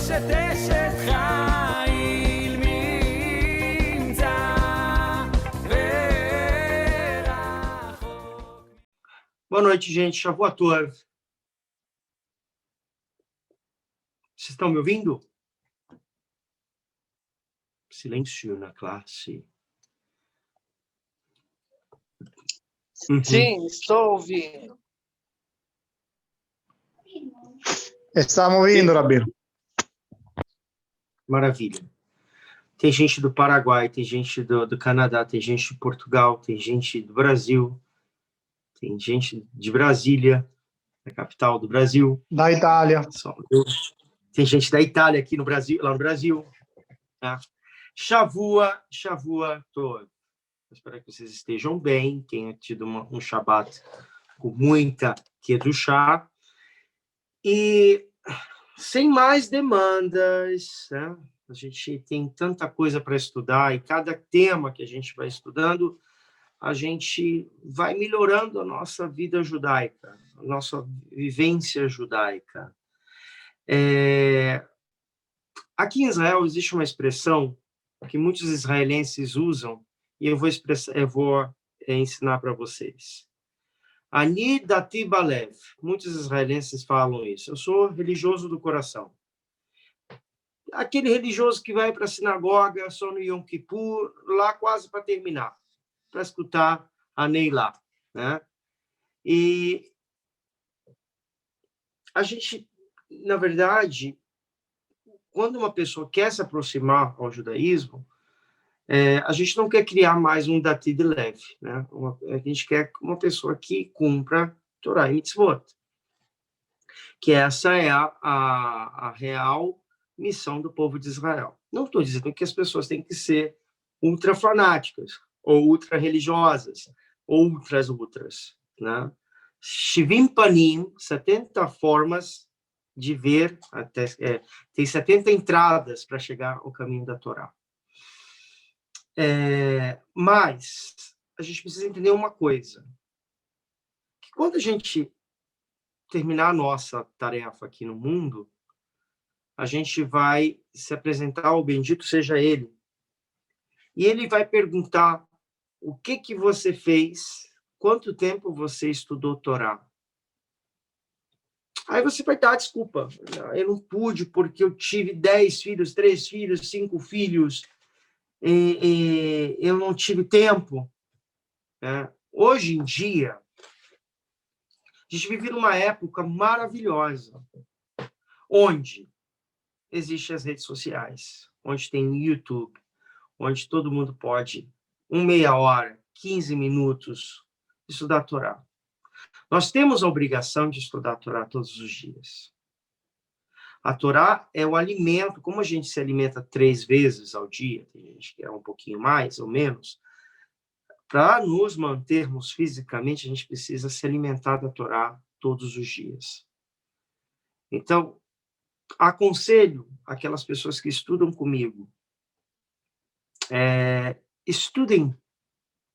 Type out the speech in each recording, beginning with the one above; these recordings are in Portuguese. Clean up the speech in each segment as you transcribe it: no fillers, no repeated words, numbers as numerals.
אשת אשת חיל ממצא ורחוק. Boa noite, gente. Shavua Tov. Vocês estão me ouvindo? Silêncio na classe. Sim, estou ouvindo. Estamos ouvindo, Rabino. Maravilha. Tem gente do Paraguai, tem gente do Canadá, tem gente de Portugal, tem gente do Brasil, tem gente de Brasília, a capital do Brasil. Da Itália. Tem gente da Itália aqui no Brasil, lá no Brasil. Tá? Shavua Tov. Espero que vocês estejam bem, tenham tido um Shabbat com muita Kedushá. E sem mais demandas, né? A gente tem tanta coisa para estudar e cada tema que a gente vai estudando, a gente vai melhorando a nossa vida judaica, a nossa vivência judaica. Aqui em Israel existe uma expressão que muitos israelenses usam e eu vou ensinar para vocês. Ani dati balev. Muitos israelenses falam isso. Eu sou religioso do coração. Aquele religioso que vai para a sinagoga só no Yom Kippur, lá quase para terminar, para escutar a Neilá, né? E a gente, na verdade, quando uma pessoa quer se aproximar ao judaísmo, a gente não quer criar mais um dati de leve, né? A gente quer uma pessoa que cumpra Torá e Mitzvot, que essa é a real missão do povo de Israel. Não estou dizendo que as pessoas têm que ser ultra fanáticas, ou ultra religiosas, ou ultras, né? Shivim panim, 70 formas de ver, tem 70 entradas para chegar ao caminho da Torá. Mas a gente precisa entender uma coisa, que quando a gente terminar a nossa tarefa aqui no mundo, a gente vai se apresentar ao bendito seja ele, e ele vai perguntar o que você fez, quanto tempo você estudou Torá. Aí você vai dar desculpa, eu não pude porque eu tive 10 filhos, 3 filhos, 5 filhos, eu não tive tempo. Hoje em dia, a gente vive numa época maravilhosa, onde existem as redes sociais, onde tem YouTube, onde todo mundo pode, meia hora, 15 minutos, estudar a Torá. Nós temos a obrigação de estudar a Torá todos os dias. A Torá é o alimento, como a gente se alimenta 3 vezes ao dia, tem gente que é um pouquinho mais ou menos, para nos mantermos fisicamente, a gente precisa se alimentar da Torá todos os dias. Então, aconselho aquelas pessoas que estudam comigo, estudem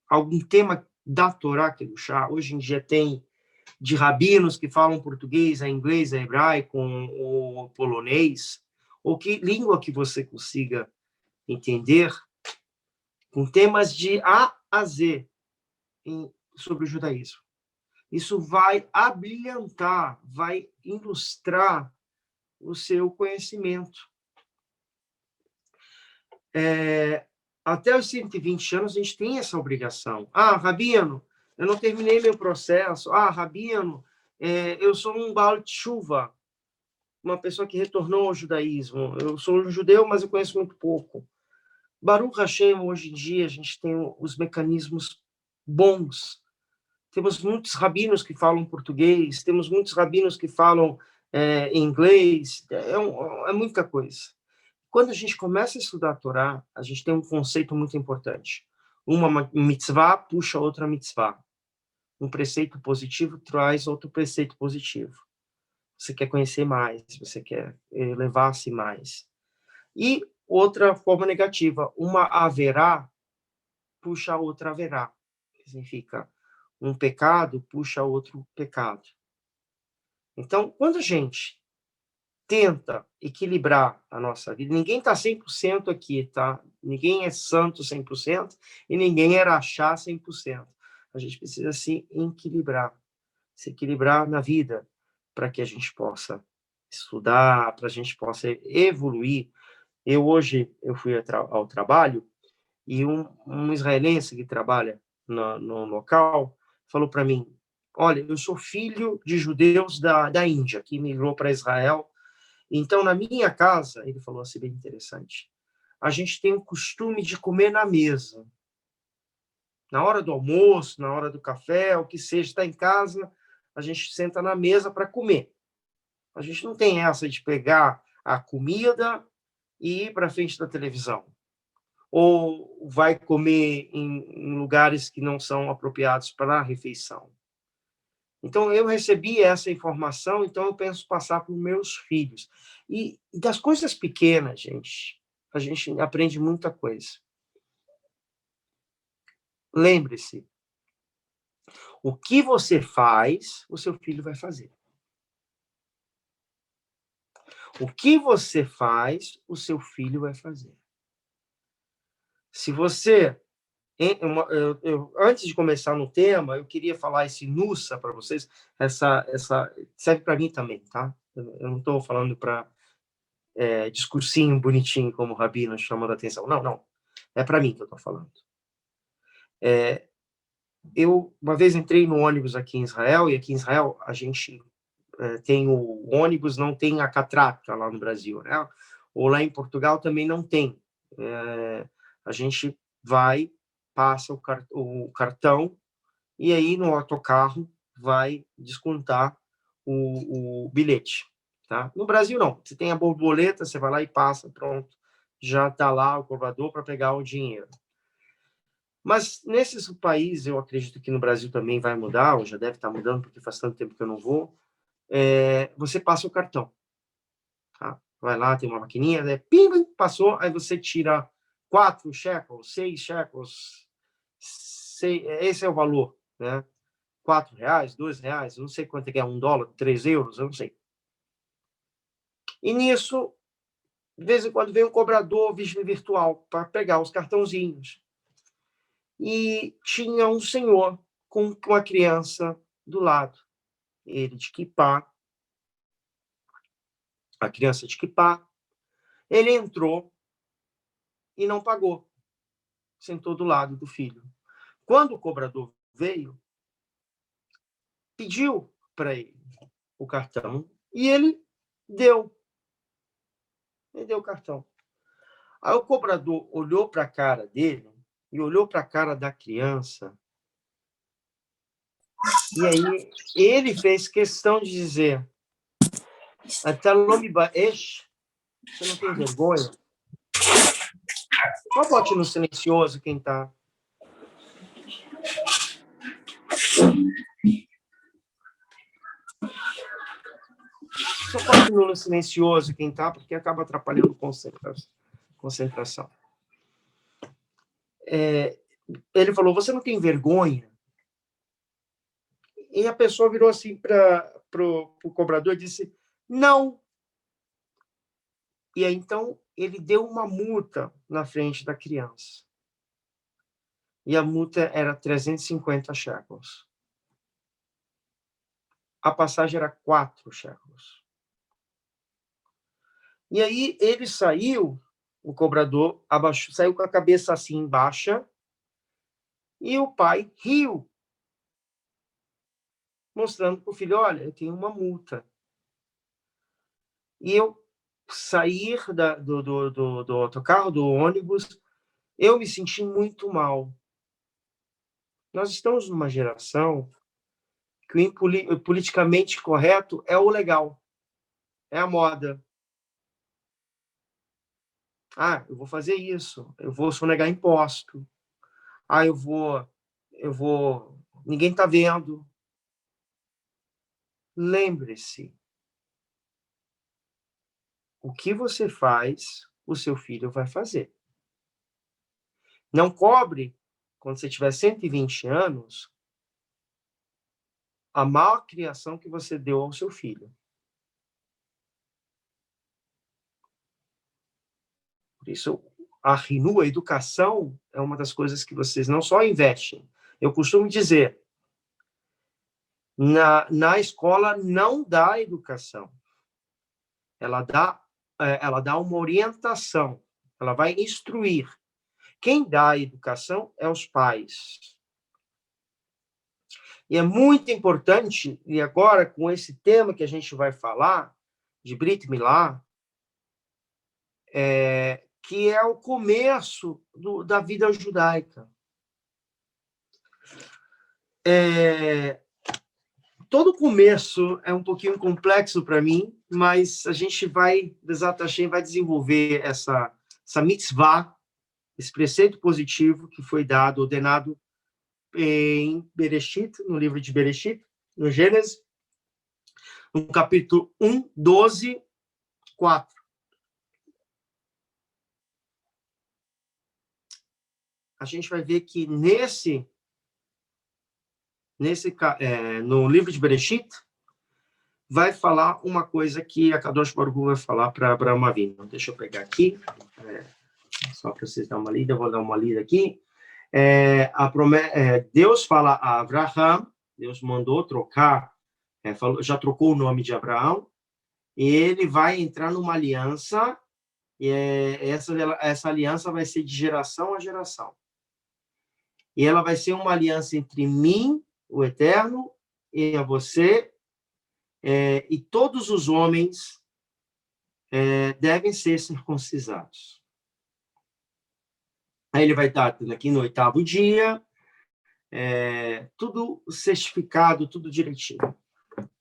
algum tema da Torá Kedushá. Hoje em dia tem de rabinos que falam português, inglês, hebraico, ou polonês, ou que língua que você consiga entender, com temas de A a Z sobre o judaísmo. Isso vai abrilhantar, vai ilustrar o seu conhecimento. Até os 120 anos, a gente tem essa obrigação. Rabino, eu não terminei meu processo. Rabino, eu sou um Baal Tshuva, uma pessoa que retornou ao judaísmo. Eu sou um judeu, mas eu conheço muito pouco. Baruch Hashem, hoje em dia, a gente tem os mecanismos bons. Temos muitos rabinos que falam português, temos muitos rabinos que falam inglês, é muita coisa. Quando a gente começa a estudar a Torá, a gente tem um conceito muito importante. Uma mitzvah puxa outra mitzvah. Um preceito positivo traz outro preceito positivo. Você quer conhecer mais, você quer elevar-se mais. E outra forma negativa, uma haverá puxa a outra haverá. Significa, um pecado puxa outro pecado. Então, quando a gente tenta equilibrar a nossa vida. Ninguém está 100% aqui, tá? Ninguém é santo 100% e ninguém é rachá 100%. A gente precisa se equilibrar na vida para que a gente possa estudar, para a gente possa evoluir. Hoje eu fui ao trabalho e um israelense que trabalha no local falou para mim: olha, eu sou filho de judeus da Índia, que migrou para Israel. Então, na minha casa, ele falou assim, bem interessante, a gente tem o costume de comer na mesa. Na hora do almoço, na hora do café, o que seja, está em casa, a gente senta na mesa para comer. A gente não tem essa de pegar a comida e ir para frente da televisão. Ou vai comer em lugares que não são apropriados para a refeição. Então, eu recebi essa informação, então eu penso passar para os meus filhos. E das coisas pequenas, a gente aprende muita coisa. Lembre-se, o que você faz, o seu filho vai fazer. O que você faz, o seu filho vai fazer. Se você... antes de começar no tema, eu queria falar esse nussa para vocês. Essa serve para mim também, tá? Eu não estou falando para discursinho bonitinho, como o Rabino chamando a atenção. Não. É para mim que eu estou falando. Eu, uma vez, entrei no ônibus aqui em Israel, e aqui em Israel a gente tem o ônibus, não tem a catraca lá no Brasil, né? Ou lá em Portugal também não tem. A gente vai, passa o cartão, e aí no autocarro vai descontar o bilhete. Tá? No Brasil, não. Você tem a borboleta, você vai lá e passa, pronto. Já está lá o cobrador para pegar o dinheiro. Mas nesses países, eu acredito que no Brasil também vai mudar, ou já deve estar mudando, porque faz tanto tempo que eu não vou, você passa o cartão. Tá? Vai lá, tem uma maquininha, pim, passou, aí você tira 4 shekels, 6 shekels, esse é o valor, né? R$4, R$2, eu não sei quanto é que é, $1, 3 euros, eu não sei. E nisso, de vez em quando vem um cobrador virtual para pegar os cartãozinhos. E tinha um senhor com uma criança do lado. Ele de quipá, a criança de quipá. Ele entrou e não pagou. Sentou do lado do filho. Quando o cobrador veio, pediu para ele o cartão e ele deu. Ele deu o cartão. Aí o cobrador olhou para a cara dele e olhou para a cara da criança. E aí ele fez questão de dizer: Atalomibaesh, você não tem vergonha? Só bote no silencioso quem está. Só bote no silencioso quem está, porque acaba atrapalhando concentração. Ele falou: você não tem vergonha? E a pessoa virou assim para o cobrador e disse: não. E aí, então, ele deu uma multa na frente da criança. E a multa era 350 shekels. A passagem era 4 shekels. E aí ele saiu, o cobrador abaixou, saiu com a cabeça assim baixa, e o pai riu, mostrando para o filho: olha, eu tenho uma multa. E eu sair do autocarro, do ônibus, eu me senti muito mal. Nós estamos numa geração que o politicamente correto é o legal, é a moda. Ah, eu vou fazer isso, eu vou sonegar imposto. Ah, eu vou, ninguém está vendo. Lembre-se, o que você faz, o seu filho vai fazer. Não cobre, quando você tiver 120 anos, a má criação que você deu ao seu filho. Por isso, a RINU, a educação, é uma das coisas que vocês não só investem. Eu costumo dizer, na escola não dá educação. Ela dá uma orientação. Ela vai instruir. Quem dá a educação é os pais. E é muito importante, e agora com esse tema que a gente vai falar, de Brit Milá, que é o começo da vida judaica. Todo começo é um pouquinho complexo para mim, mas a gente vai, Bezat Hashem, vai desenvolver essa mitzvah, esse preceito positivo que foi ordenado em Bereshit, no livro de Bereshit, no Gênesis, no capítulo 1, 12, 4. A gente vai ver que no livro de Bereshit, vai falar uma coisa que a Kadosh Baruch Hu vai falar para Abraão Avinu. Deixa eu pegar aqui, só para vocês darem uma lida, eu vou dar uma lida aqui. Deus fala a Abraham, Deus mandou trocar, já trocou o nome de Abraão, e ele vai entrar numa aliança, e essa aliança vai ser de geração a geração. E ela vai ser uma aliança entre mim, o Eterno, e a você, e todos os homens devem ser circuncidados. Aí ele vai estar aqui no 8º dia, tudo certificado, tudo direitinho.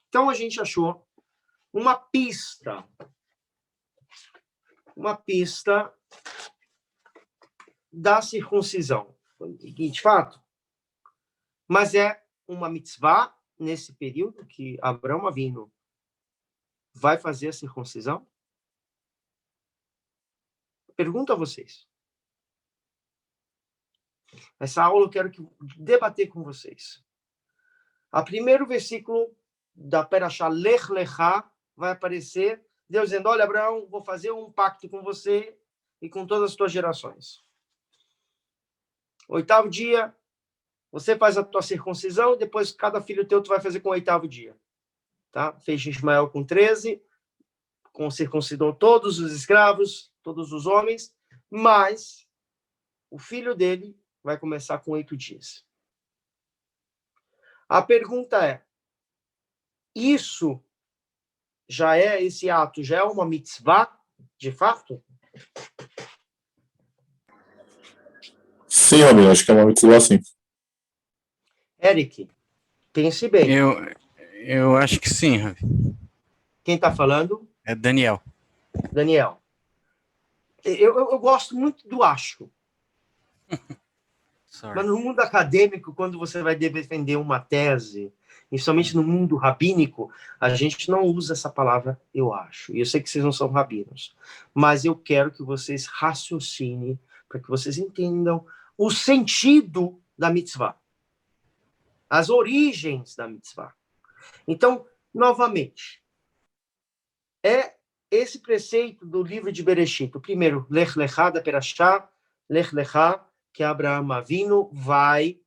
Então, a gente achou uma pista da circuncisão. De fato, mas é uma mitzvah nesse período que Abraão Avinu vai fazer a circuncisão? Pergunto a vocês. Essa aula eu quero debater com vocês. O primeiro versículo da Perashá Lech Lechá vai aparecer Deus dizendo, olha, Abraão, vou fazer um pacto com você e com todas as tuas gerações. 8º dia, você faz a tua circuncisão, depois cada filho teu tu vai fazer com o 8º dia. Tá? Fez Ismael com 13, circuncidou todos os escravos, todos os homens, mas o filho dele vai começar com 8 dias. A pergunta é, esse ato já é uma mitzvah, de fato? Sim, Rabino, acho que é uma mitzvah, sim. Eric, pense bem. Eu acho que sim, Ravi. Quem está falando? É Daniel. Daniel. Eu gosto muito do acho. Mas no mundo acadêmico, quando você vai defender uma tese, principalmente no mundo rabínico, a gente não usa essa palavra eu acho. E eu sei que vocês não são rabinos, mas eu quero que vocês raciocinem para que vocês entendam o sentido da mitzvah, as origens da mitzvah. Então, novamente, esse preceito do livro de Bereshit, o primeiro, Lech Lechá, da Perashá, Lech Lechá, que Abraão Avinu vai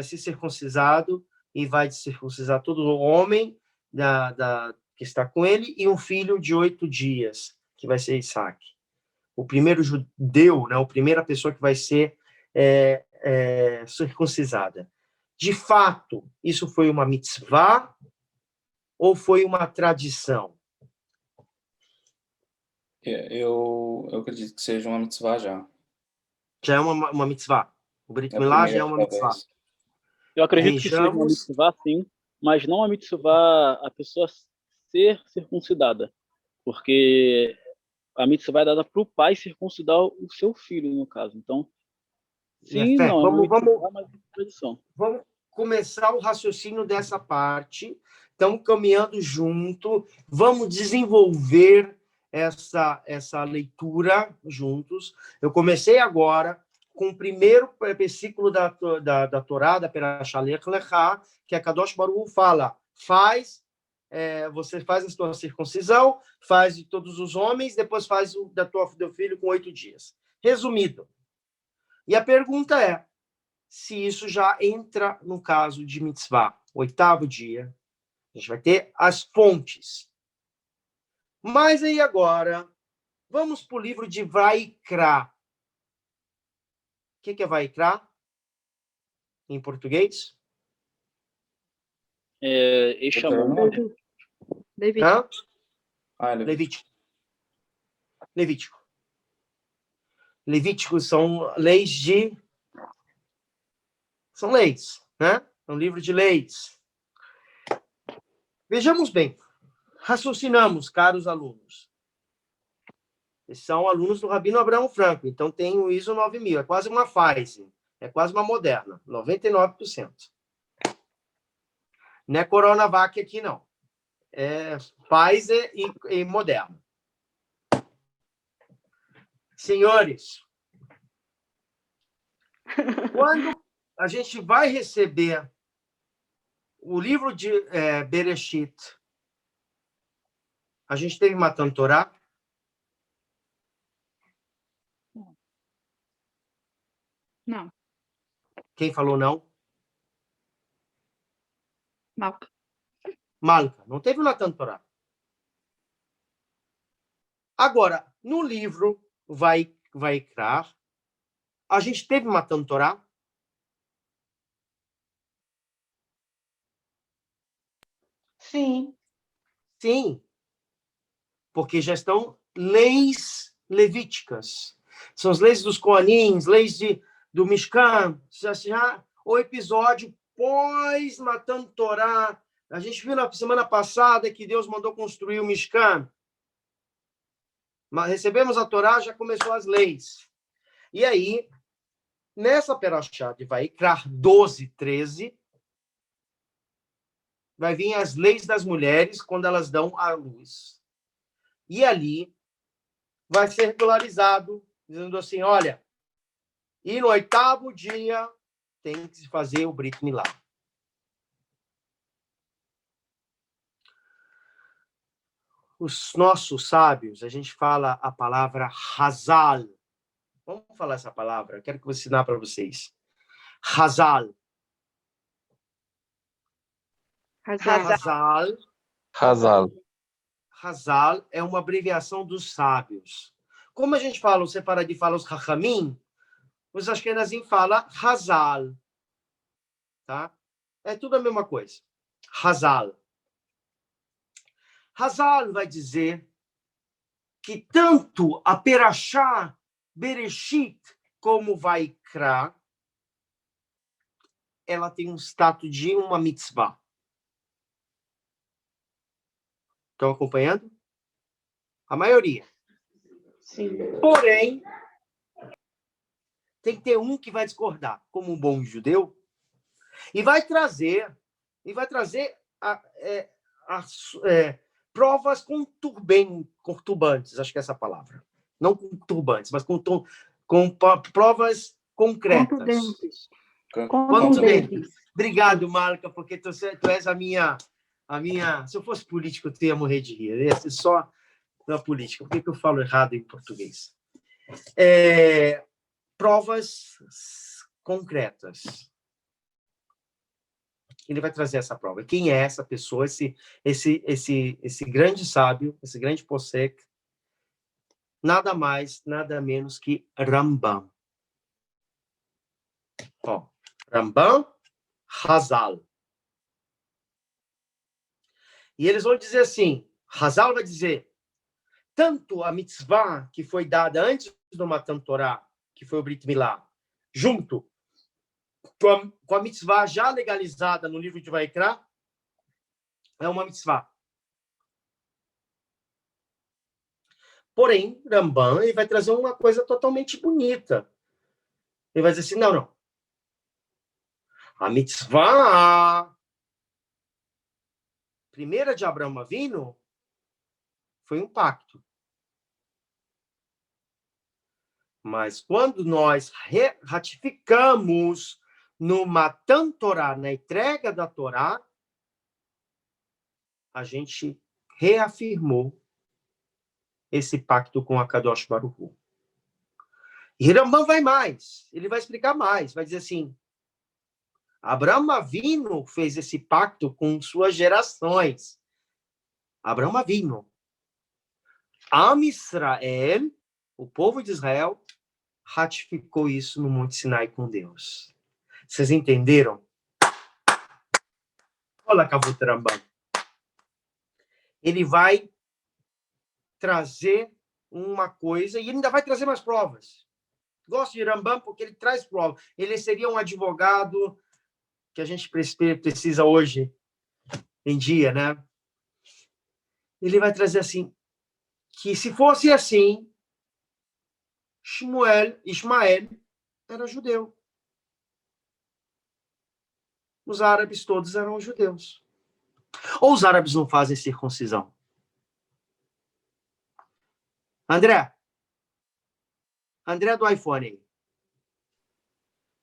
ser circuncisado e vai circuncidar todo o homem que está com ele e um filho de 8 dias, que vai ser Isaac. O primeiro judeu, né, a primeira pessoa que vai ser circuncisada. De fato, isso foi uma mitzvah ou foi uma tradição? Eu acredito que seja uma mitzvah já. Já é uma mitzvah. O Brit Milá já é uma mitzvah. Eu acredito que seja uma mitzvah, sim, mas não a mitzvah a pessoa ser circuncidada. Porque a mitzvah é dada para o pai circuncidar o seu filho, no caso. Então, sim, não, mas é tradição. Vamos começar o raciocínio dessa parte. Estamos caminhando junto. Vamos desenvolver essa leitura juntos. Eu comecei agora com o primeiro versículo da Torá, da Perashá Lech Lechá, que a Kadosh Baruch Hu fala, faz você faz a sua circuncisão, faz de todos os homens, depois faz o do filho com 8 dias. Resumido. E a pergunta é, se isso já entra no caso de mitzvah, 8º dia, a gente vai ter as fontes. Mas aí agora, vamos para o livro de Vaikra. O que é Vaikra? Em português? Deuteronômio? Levítico. Hã? Ah, Levítico. Levítico. Levítico são leis de... São leis, né? É um livro de leis. Vejamos bem. Raciocinamos, caros alunos. Esses são alunos do Rabino Abraão Franco, então tem o ISO 9000. É quase uma Pfizer. É quase uma Moderna. 99%. Não é Coronavac aqui, não. É Pfizer e Moderna. Senhores, quando a gente vai receber o livro de Bereshit, a gente teve Matan Torá? Não. Quem falou não? Malca. Malca. Não teve Matan Torá. Agora, no livro Vaikra, a gente teve Matan Torá? Sim. Sim. Porque já estão leis levíticas. São as leis dos Coanins, leis do Mishkan, o episódio pós Matan Torá. A gente viu na semana passada que Deus mandou construir o Mishkan. Mas recebemos a Torá, já começou as leis. E aí, nessa Perashá de Vaikra 12:13, vai vir as leis das mulheres quando elas dão à luz. E ali vai ser regularizado, dizendo assim, olha, e no 8º dia tem que se fazer o Brit Milá. Os nossos sábios, a gente fala a palavra Hazal. Vamos falar essa palavra? Eu quero que eu ensinar para vocês. Hazal. Hazal. Hazal. Hazal é uma abreviação dos sábios. Como a gente fala, o Sefaradi fala os Chachamim, os Ashkenazim falam Hazal. Tá? É tudo a mesma coisa. Hazal. Hazal vai dizer que tanto a Perashá Bereshit como Vaikra, ela tem um status de uma mitzvah. Estão acompanhando? A maioria. Sim. Porém, tem que ter um que vai discordar, como um bom judeu, e vai trazer provas conturbantes, acho que é essa palavra. Não conturbantes, mas com provas concretas. Contundentes. Obrigado, Malca, porque tu és a minha... Se eu fosse político, eu ia morrer de rir. Ia ser só na política. Por que eu falo errado em português? Provas concretas. Ele vai trazer essa prova. Quem é essa pessoa, esse grande sábio, esse grande posek? Nada mais, nada menos que Rambam. Rambam Hazal. E eles vão dizer assim, Hazal vai dizer, tanto a mitzvah que foi dada antes do Matan Torá, que foi o Brit Milá, junto com a mitzvah já legalizada no livro de Vaikra, é uma mitzvah. Porém, Rambam ele vai trazer uma coisa totalmente bonita. Ele vai dizer assim, não. A mitzvah primeira de Abraão Avinu foi um pacto. Mas quando nós ratificamos no Matan Torá, na entrega da Torá, a gente reafirmou esse pacto com a Kadosh Baruch Hu. E Rambam vai mais, ele vai explicar mais, vai dizer assim, Abraão Avinu fez esse pacto com suas gerações. Abraão Avinu. Am Israel, o povo de Israel, ratificou isso no Monte Sinai com Deus. Vocês entenderam? Olha Kavut Rambam. Ele vai trazer uma coisa, e ele ainda vai trazer mais provas. Gosto de Rambam porque ele traz provas. Ele seria um advogado que a gente precisa hoje em dia, né? Ele vai trazer assim, que se fosse assim, Ismael era judeu. Os árabes todos eram judeus. Ou os árabes não fazem circuncisão? André do iPhone aí.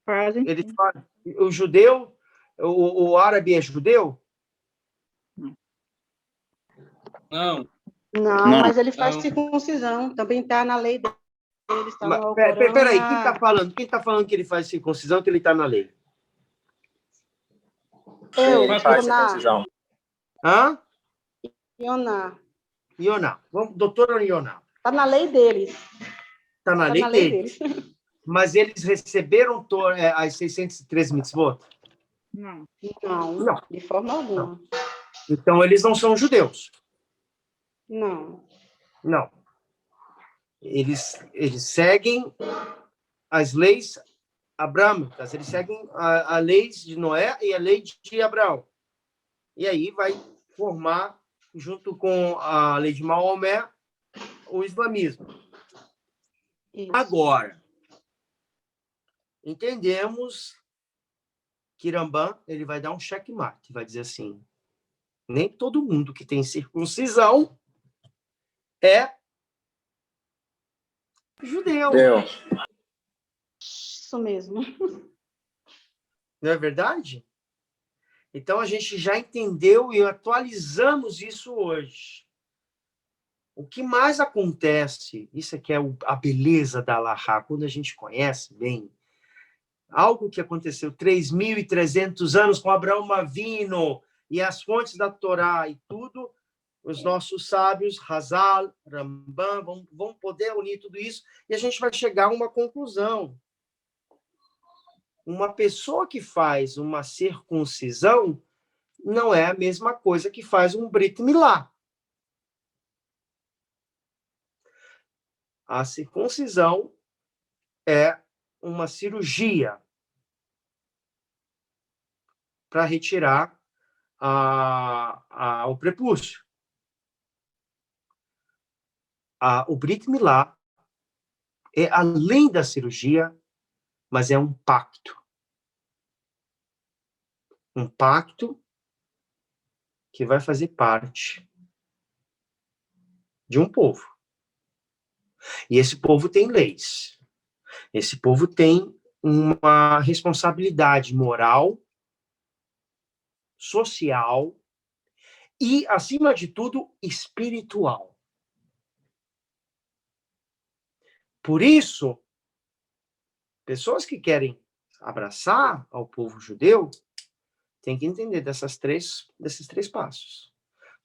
Fazem. Ele fala, o judeu, o árabe é judeu? Não. Não, Não. mas ele faz Não. circuncisão. Também está na lei deles. Está no Alcorão. Peraí, quem está falando? Quem está falando que ele faz circuncisão, que ele está na lei? Eu, Faz Yoná. circuncisão. Hã? Yoná. Yoná. Doutora Yoná. Está na lei deles. Está na Está lei na lei deles. deles. Mas eles receberam as 613 mitzvot? Não. Não, de forma alguma. Então, eles não são judeus. Não. Não. Eles seguem as leis abrâmicas, eles seguem a lei de Noé e a lei de Abraão. E aí vai formar, junto com a lei de Maomé, o islamismo. Isso. Agora, entendemos que Rambam, ele vai dar um checkmate, vai dizer assim, nem todo mundo que tem circuncisão é judeu. Isso mesmo. Não é verdade? Então, a gente já entendeu e atualizamos isso hoje. O que mais acontece, isso aqui é a beleza da Allahá, quando a gente conhece bem, algo que aconteceu 3.300 anos com Abraão Avinu e as fontes da Torá e tudo, os nossos sábios, Hazal, Rambam, vão poder unir tudo isso e a gente vai chegar a uma conclusão. Uma pessoa que faz uma circuncisão não é a mesma coisa que faz um Brit Milá. A circuncisão é uma cirurgia para retirar o prepúcio. O Brit Milá é além da cirurgia, mas é um pacto. Um pacto que vai fazer parte de um povo. E esse povo tem leis. Esse povo tem uma responsabilidade moral, social e, acima de tudo, espiritual. Por isso, pessoas que querem abraçar ao povo judeu têm que entender desses três passos.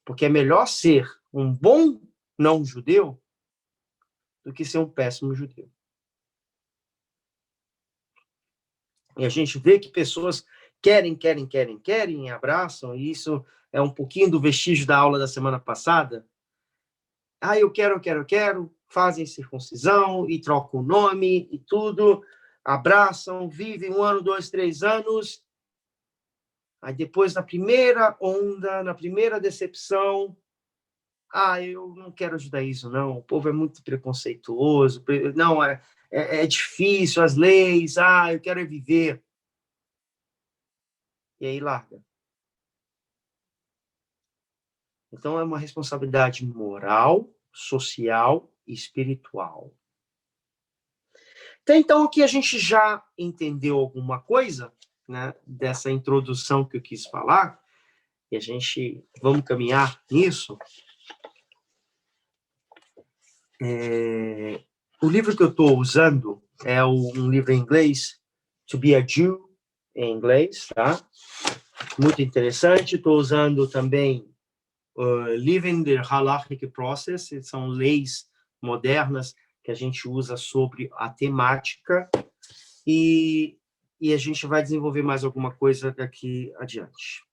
Porque é melhor ser um bom não-judeu do que ser um péssimo judeu. E a gente vê que pessoas querem, abraçam, e isso é um pouquinho do vestígio da aula da semana passada. Eu quero, fazem circuncisão e trocam o nome e tudo, abraçam, vivem 1 ano, 2, 3 anos. Aí depois, na primeira onda, na primeira decepção, eu não quero judaísmo, não. O povo é muito preconceituoso. Não, é difícil, as leis. Eu quero viver. E aí larga. Então, é uma responsabilidade moral, social e espiritual. Então, aqui a gente já entendeu alguma coisa, né, dessa introdução que eu quis falar. e a gente vamos caminhar nisso. O livro que eu estou usando é um livro em inglês, To Be a Jew, em inglês, tá? Muito interessante. Estou usando também Living the Halachic Process, são leis modernas que a gente usa sobre a temática, e a gente vai desenvolver mais alguma coisa daqui adiante.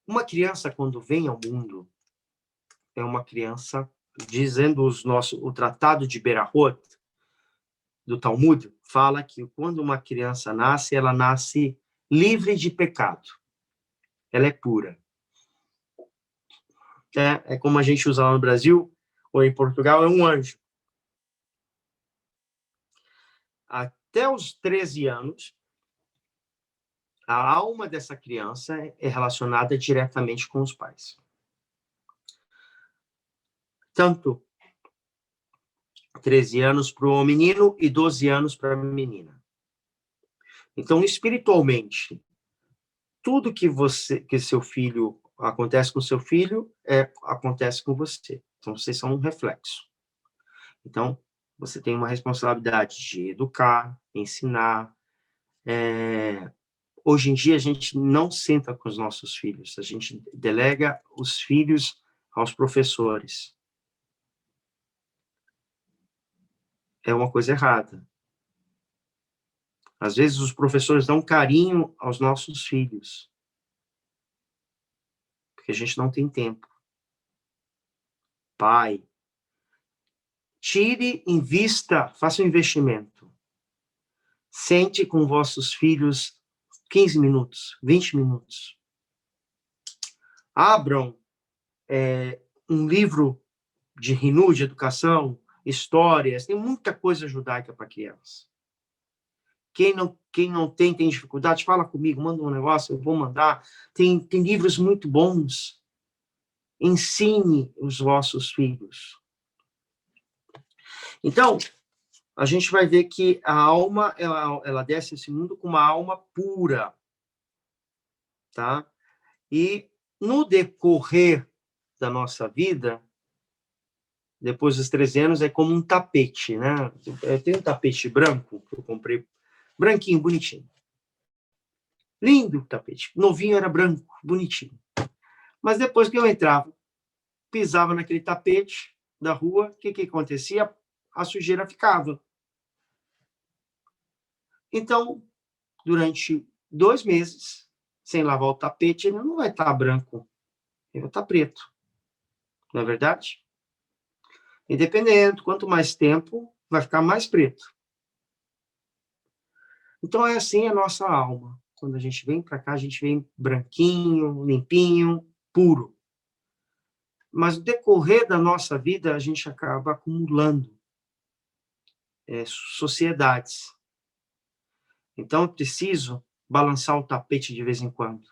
Uma criança, quando vem ao mundo, é uma criança, dizendo o Tratado de Berahot, do Talmud, fala que quando uma criança nasce, ela nasce livre de pecado. Ela é pura. É como a gente usa lá no Brasil, ou em Portugal, é um anjo. Até os 13 anos, a alma dessa criança é relacionada diretamente com os pais. Tanto 13 anos para o menino e 12 anos para a menina. Então, espiritualmente, tudo que seu filho acontece com seu filho acontece com você. Então, vocês são um reflexo. Então, você tem uma responsabilidade de educar, ensinar. Hoje em dia, a gente não senta com os nossos filhos. A gente delega os filhos aos professores. É uma coisa errada. Às vezes, os professores dão carinho aos nossos filhos, porque a gente não tem tempo. Pai, tire, invista, faça um investimento. Sente com vossos filhos 15 minutos, 20 minutos. Abram um livro de Hinu, de educação, histórias, tem muita coisa judaica para criança. Quem não tem dificuldade, fala comigo, manda um negócio, eu vou mandar. Tem livros muito bons. Ensine os vossos filhos. Então, a gente vai ver que a alma, ela desce esse mundo com uma alma pura. Tá? E no decorrer da nossa vida, depois dos 13 anos, é como um tapete, né? Eu tenho um tapete branco que eu comprei, branquinho, bonitinho. Lindo o tapete. Novinho era branco, bonitinho. Mas depois que eu entrava, pisava naquele tapete da rua, o que acontecia? A sujeira ficava. Então, durante 2 meses, sem lavar o tapete, ele não vai estar branco. Ele vai estar preto. Não é verdade? Independente, quanto mais tempo, vai ficar mais preto. Então, é assim a nossa alma. Quando a gente vem para cá, a gente vem branquinho, limpinho, puro. Mas no decorrer da nossa vida, a gente acaba acumulando sociedades. Então, é preciso balançar o tapete de vez em quando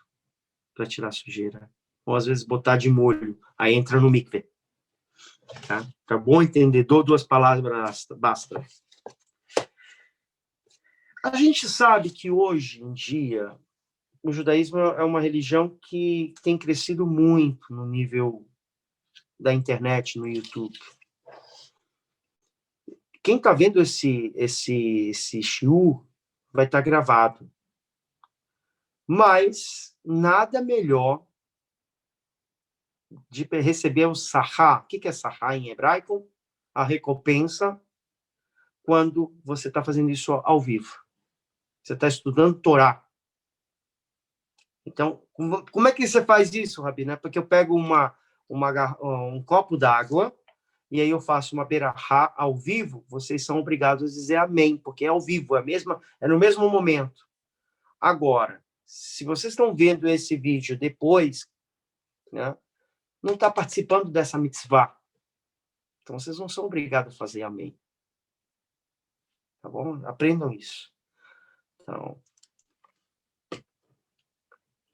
para tirar a sujeira. Ou, às vezes, botar de molho. Aí entra no mikve. Tá? Para bom entendedor, 2 palavras basta. A gente sabe que, hoje em dia, o judaísmo é uma religião que tem crescido muito no nível da internet, no YouTube. Quem está vendo esse shiur vai estar gravado. Mas nada melhor de receber o sahá. O que é sahá em hebraico? A recompensa, quando você está fazendo isso ao vivo. Você está estudando Torá. Então, como é que você faz isso, Rabi? Porque eu pego um copo d'água e aí eu faço uma berahá ao vivo, vocês são obrigados a dizer amém, porque é ao vivo, é no mesmo momento. Agora, se vocês estão vendo esse vídeo depois, né, não está participando dessa mitzvah. Então, vocês não são obrigados a fazer amém. Tá bom? Aprendam isso. Então,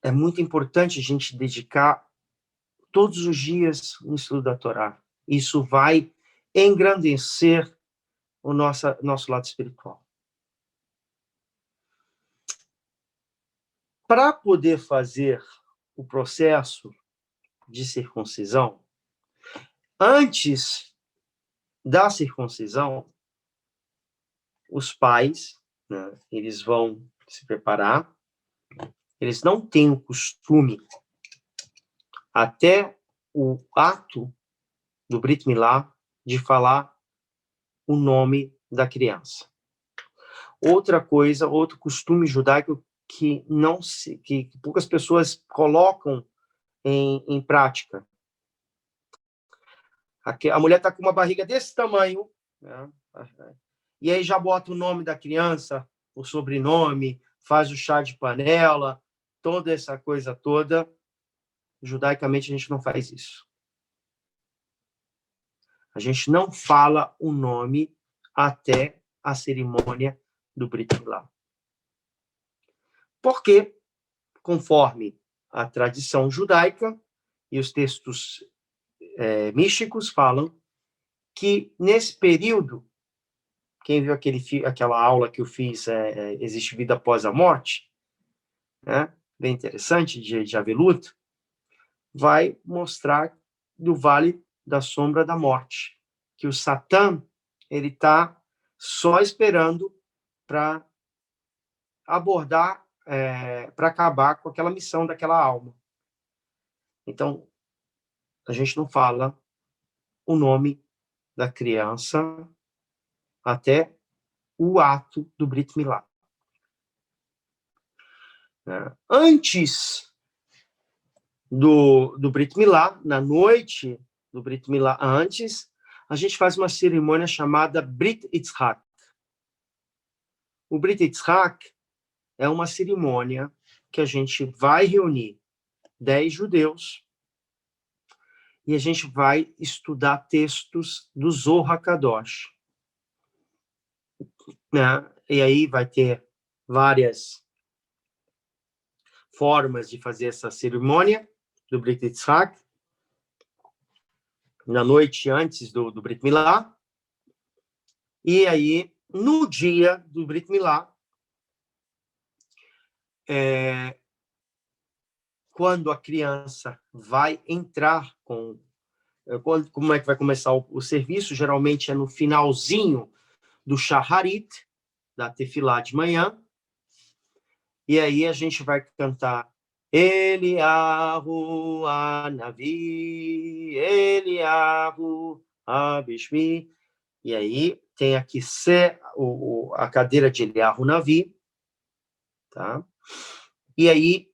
é muito importante a gente dedicar todos os dias no estudo da Torá. Isso vai engrandecer o nosso lado espiritual. para poder fazer o processo de circuncisão, antes da circuncisão, os pais, né, eles vão se preparar, eles não têm o costume, até o ato do Brit Milá, de falar o nome da criança. Outra coisa, outro costume judaico que poucas pessoas colocam em prática. A mulher está com uma barriga desse tamanho, né? E aí já bota o nome da criança, o sobrenome, faz o chá de panela, toda essa coisa toda. Judaicamente, a gente não faz isso. A gente não fala o nome até a cerimônia do Brit Milá. Porque, conforme a tradição judaica e os textos místicos falam que, nesse período, quem viu aquela aula que eu fiz, Existe Vida Após a Morte, né? Bem interessante, de Aveluto, vai mostrar do Vale da Sombra da Morte, que o Satã, ele está só esperando para abordar, para acabar com aquela missão daquela alma. Então, a gente não fala o nome da criança até o ato do Brit Milá. Antes do Brit Milá, na noite do Brit Milá, antes, a gente faz uma cerimônia chamada Brit Yitzhak. O Brit Yitzhak é uma cerimônia que a gente vai reunir 10 judeus e a gente vai estudar textos do Zohar HaKadosh. Né? E aí vai ter várias formas de fazer essa cerimônia do Brit Yitzhak, na noite antes do Brit Milá. E aí, no dia do Brit Milá, quando a criança vai entrar como é que vai começar o serviço? Geralmente é no finalzinho do Shaharit, da Tefilá de manhã. E aí a gente vai cantar Eliyahu Anavi, Eliyahu Abishmi. E aí tem aqui a cadeira de Eliyahu Navi, tá? E aí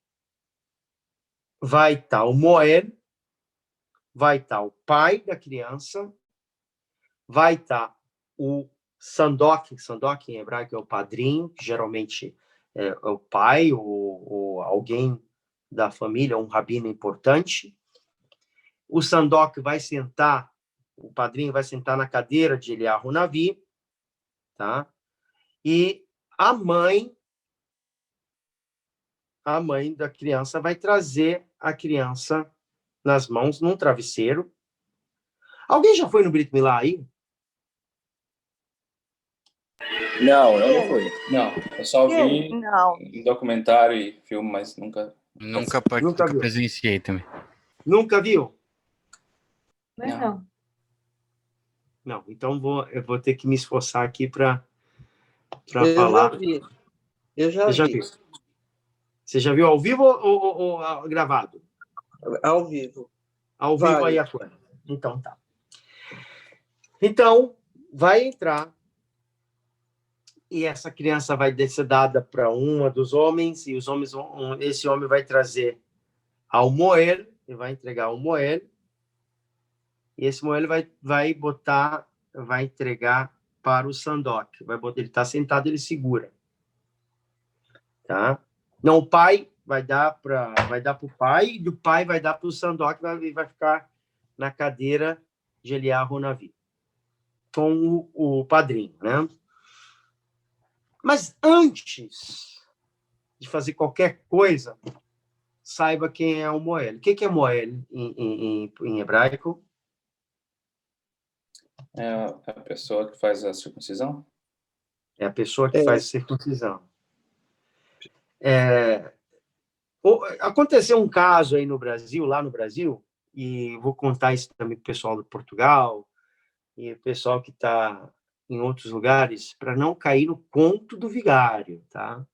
vai estar o Moed, vai estar o pai da criança, vai estar o Sandok em hebraico é o padrinho, que geralmente é o pai ou alguém da família, um rabino importante. O Sandok vai sentar, o padrinho vai sentar na cadeira de Eliyahu Navi, tá? E a mãe da criança vai trazer a criança nas mãos, num travesseiro. Alguém já foi no Brit Milá aí? Não, eu não fui. Não, eu só vi Não. em documentário e filme, mas nunca... Nunca viu? presenciei também. Nunca viu? Não. Não, então eu vou ter que me esforçar aqui para Eu falar. já vi. Eu já Você já vi. viu? Você já viu ao vivo ou gravado? Ao vivo. Ao vivo Vale. aí agora. Então tá. Então, vai entrar e essa criança vai ser dada para uma dos homens e esse homem vai trazer ao Moel, ele vai entregar ao Moel e esse Moel vai entregar para o Sandok. Ele está sentado, ele segura. Tá? Não, o pai vai dar para o pai, e do pai vai dar para o Sandok, e vai ficar na cadeira de Eliyahu Navi, com o padrinho, né? Mas antes de fazer qualquer coisa, saiba quem é o Moel. O que é Moel em hebraico? É a pessoa que faz a circuncisão? É a pessoa que faz a circuncisão. Aconteceu um caso aí no Brasil, lá no Brasil, e vou contar isso também para o pessoal de Portugal e o pessoal que está em outros lugares, para não cair no conto do vigário, tá?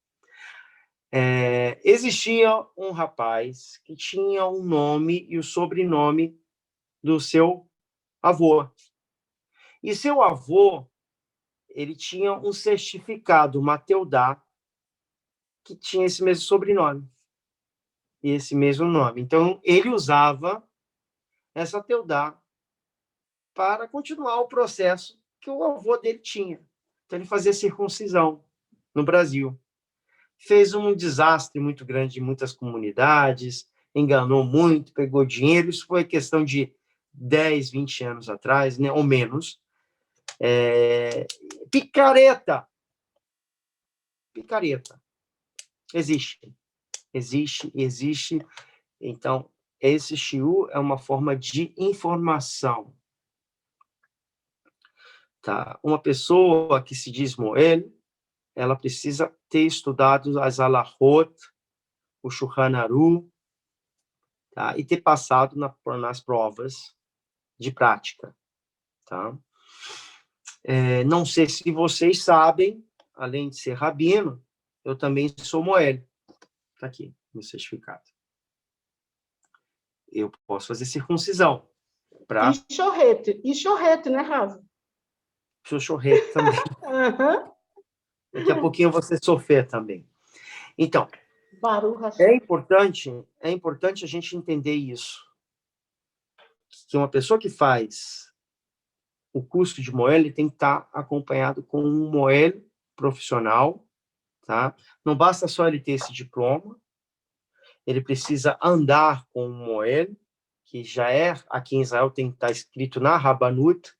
Existia um rapaz que tinha um nome e o sobrenome do seu avô. E seu avô, ele tinha um certificado, uma Teudá, que tinha esse mesmo sobrenome e esse mesmo nome. Então, ele usava essa Teudá para continuar o processo que o avô dele tinha. Então, ele fazia circuncisão no Brasil. Fez um desastre muito grande em muitas comunidades, enganou muito, pegou dinheiro. Isso foi questão de 10, 20 anos atrás, né, ou menos. Picareta. Existe. Então, esse shiur é uma forma de informação. Tá? Uma pessoa que se diz Moel, ela precisa ter estudado as alahot, o Shulchan Aruch, tá? E ter passado nas provas de prática. Tá? Não sei se vocês sabem, além de ser rabino, eu também sou Moel. Está aqui, no certificado. Eu posso fazer circuncisão. E chorrete, né, Rafa? Sou chorrete também. Uhum. Daqui a pouquinho eu vou ser sofrer também. Então, é importante a gente entender isso. Que uma pessoa que faz o curso de Moel, ele tem que estar acompanhado com um Moel profissional, tá? Não basta só ele ter esse diploma, ele precisa andar com um Moel, que já aqui em Israel tem que estar escrito na Rabanut,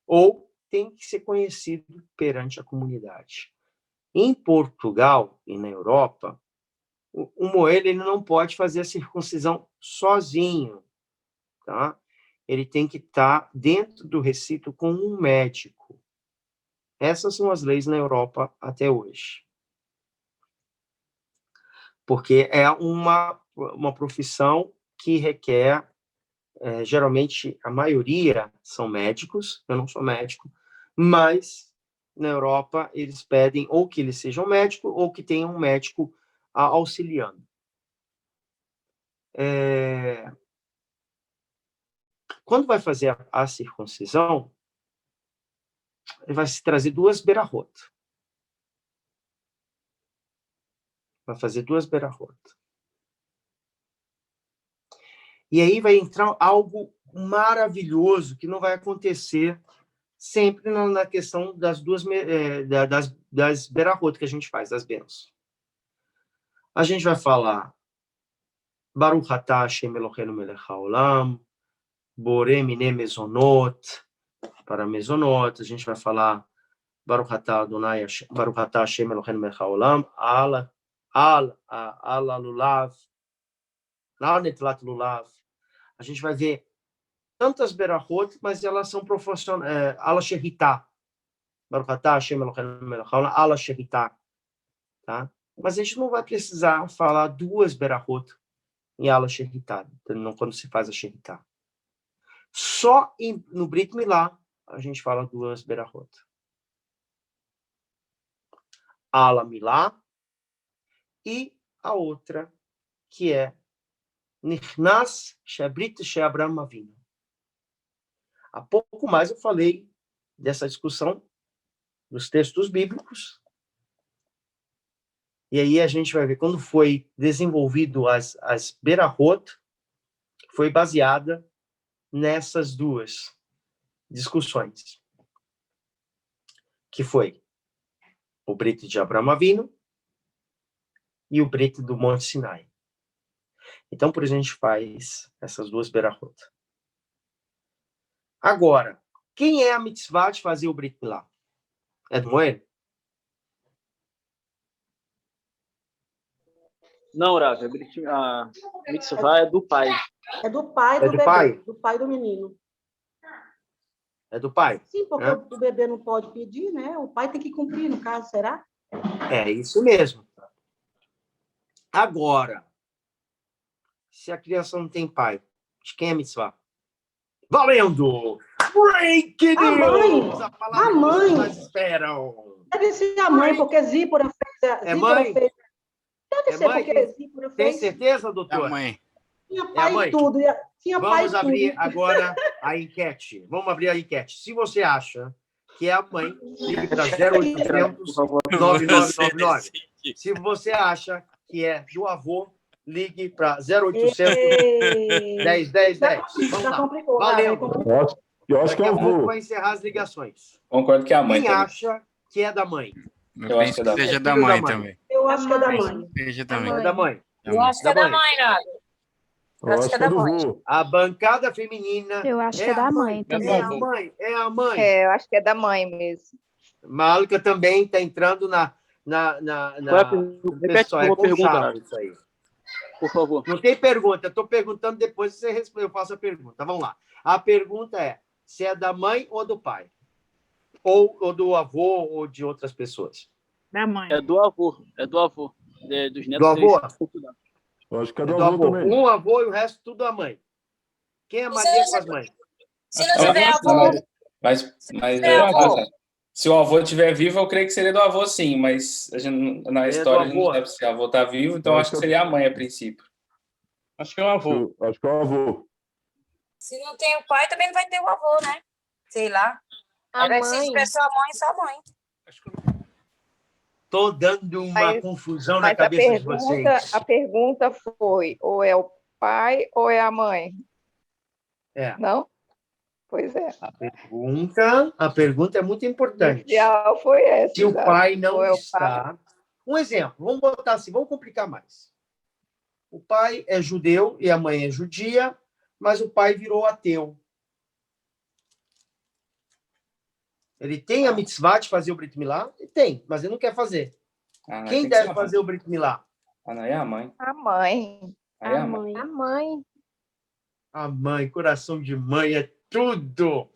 ou tem que ser conhecido perante a comunidade. Em Portugal e na Europa, o Moel ele não pode fazer a circuncisão sozinho, tá? Ele tem que estar dentro do recinto com um médico. Essas são as leis na Europa até hoje. Porque é uma profissão que requer, geralmente, a maioria são médicos, eu não sou médico, mas na Europa eles pedem ou que eles sejam médicos ou que tenham um médico auxiliando. Quando vai fazer a circuncisão, ele vai se trazer 2 berahot. Vai fazer 2 berahot. E aí vai entrar algo maravilhoso que não vai acontecer sempre na questão das das berahot que a gente faz, das bênçãos. A gente vai falar Baruch atah Hashem Eloheinu melech haolam, Borei minei mezonot, para mezonot. A gente vai falar Baruch atah Adonai, Baruch atah Hashem Eloheinu melech haolam, ala lulav, la netlat lulav. A gente vai ver tantas berahot, mas elas são proporcionais, ala sheritá. Baruch atah Hashem Eloheinu melech haolam, ala sheritá. Tá? Mas a gente não vai precisar falar 2 berahot em ala sheritá, quando se faz a sheritá. Só no Brit Milá a gente fala 2 berahot. Ala Milá e a outra que é Nichnas Shebrit She'Abraham Avinu. Há pouco mais eu falei dessa discussão dos textos bíblicos. E aí a gente vai ver quando foi desenvolvido as berahot, foi baseada nessas 2 discussões, que foi o Brit de Abraham Avinu e o Brit do Monte Sinai. Então, por isso a gente faz essas 2 berahot. Agora, quem é a mitzvah de fazer o Brit Milá? É do Moel? Não, Rav, a mitzvah é do pai. É do pai do bebê, pai? do pai do menino. É do pai? Sim, porque o bebê não pode pedir, né? O pai tem que cumprir, no caso, será? É isso mesmo. Agora, se a criança não tem pai? De quem é a mitzvah? Valendo! Break A mãe! news! A palavra A mãe! que vocês esperam. Deve ser a mãe, porque Zípora fez. É mãe? Deve É ser, mãe? porque Zípora Tem fez. certeza, Da doutor? mãe. Tinha É a pai mãe? e tudo. Tinha pai Vamos e tudo. abrir agora a enquete. Vamos abrir a enquete. Se você acha que é a mãe, ligue para 0800 9999. Se você acha que é do avô, ligue para 0800 Ei, 10 10 10. Vamos já lá. complicou. Valendo. Eu acho que Daqui eu a pouco vou. vai encerrar as ligações. Concordo que é a mãe Quem também. acha que é da mãe? Eu acho penso que é que da seja mãe. da Filho da mãe mãe. também. Eu acho que é da mãe. Seja É também. da mãe. Eu acho que é da mãe, Nada. Eu acho que é do vô. A bancada feminina Eu acho que é é da a mãe mãe. também. É a mãe. É a mãe. É, eu acho que é da mãe mesmo. Malca também está entrando na Repete, pessoal, por favor, com pergunta, chave Rafa. isso aí. Por favor. Não tem pergunta, eu estou perguntando depois você responde, eu faço a pergunta. Vamos lá. A pergunta é se é da mãe ou do pai? Ou do avô ou de outras pessoas? Da mãe. É do avô. É do avô. Dos Do netos avô? circuncidados. Eu acho que é É do do avô avô. também. Um avô e o resto tudo a mãe. Quem é Maria com as mães? Se não tiver avô, Se o avô estiver vivo, eu creio que seria do avô, sim, mas na história a gente não sabe se o avô está vivo, então acho que seria a mãe a princípio. Acho que é o avô. Acho que é o avô. se não tem o pai, também não vai ter o avô, né? Sei lá. A Vai ser mãe. expressão a mãe, só a mãe. Estou dando uma Mas- confusão na Mas cabeça de vocês. a pergunta foi, ou é o pai ou é a mãe? É. Não? Pois é. A pergunta é muito importante. Inicial foi essa. Se o exato. pai não Ou é o está. Um exemplo, vamos botar assim, vamos complicar mais. O pai é judeu e a mãe é judia, mas o pai virou ateu. Ele tem a mitzvah de fazer o Brit Milá? Ele tem, mas ele não quer fazer. Quem deve fazer o Brit Milá? Não é a mãe. A mãe. Aí é a mãe. A mãe. A mãe, coração de mãe é tudo.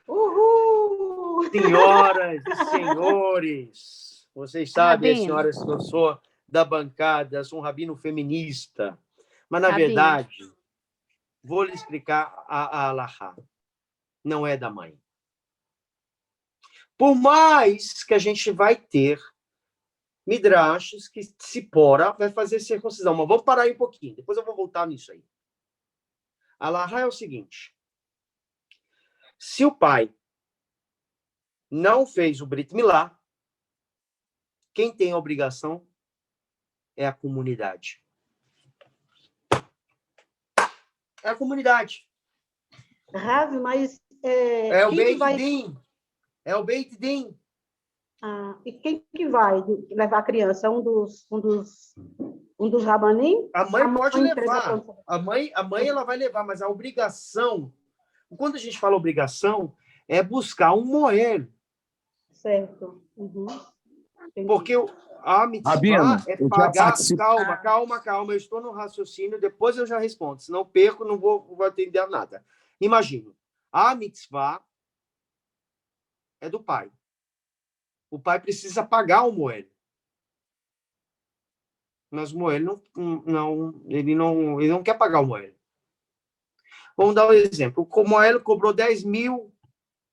Uhul! Senhoras e senhores, vocês sabem, Rabino. senhoras, que eu sou da bancada, sou um rabino feminista. Mas, na Rabino. verdade, vou lhe explicar a Alahá. Não é da mãe. Por mais que a gente vai ter midrashos que Sipora vai fazer circuncisão. Mas vamos parar aí um pouquinho, depois eu vou voltar nisso aí. A Alahá é o seguinte. Se o pai não fez o Brit Milá, quem tem a obrigação é a comunidade. É a comunidade. Ravi, mas É o quem que Beit vai... Din. É o Beit Din. E quem que vai levar a criança? Um dos rabanim? A mãe pode entrega levar. pra- A mãe ela vai levar, mas a obrigação, quando a gente fala obrigação, é buscar um moel. Certo. Uhum. Entendi. Porque a mitzvah Rabino, é eu já pagar... participo. Calma. Eu estou no raciocínio, depois eu já respondo. Se não perco, não vou atender nada. Imagina, a mitzvah é do pai. O pai precisa pagar o moel. Mas o moel ele não quer pagar o moel. Vamos dar um exemplo. O moel cobrou 10 mil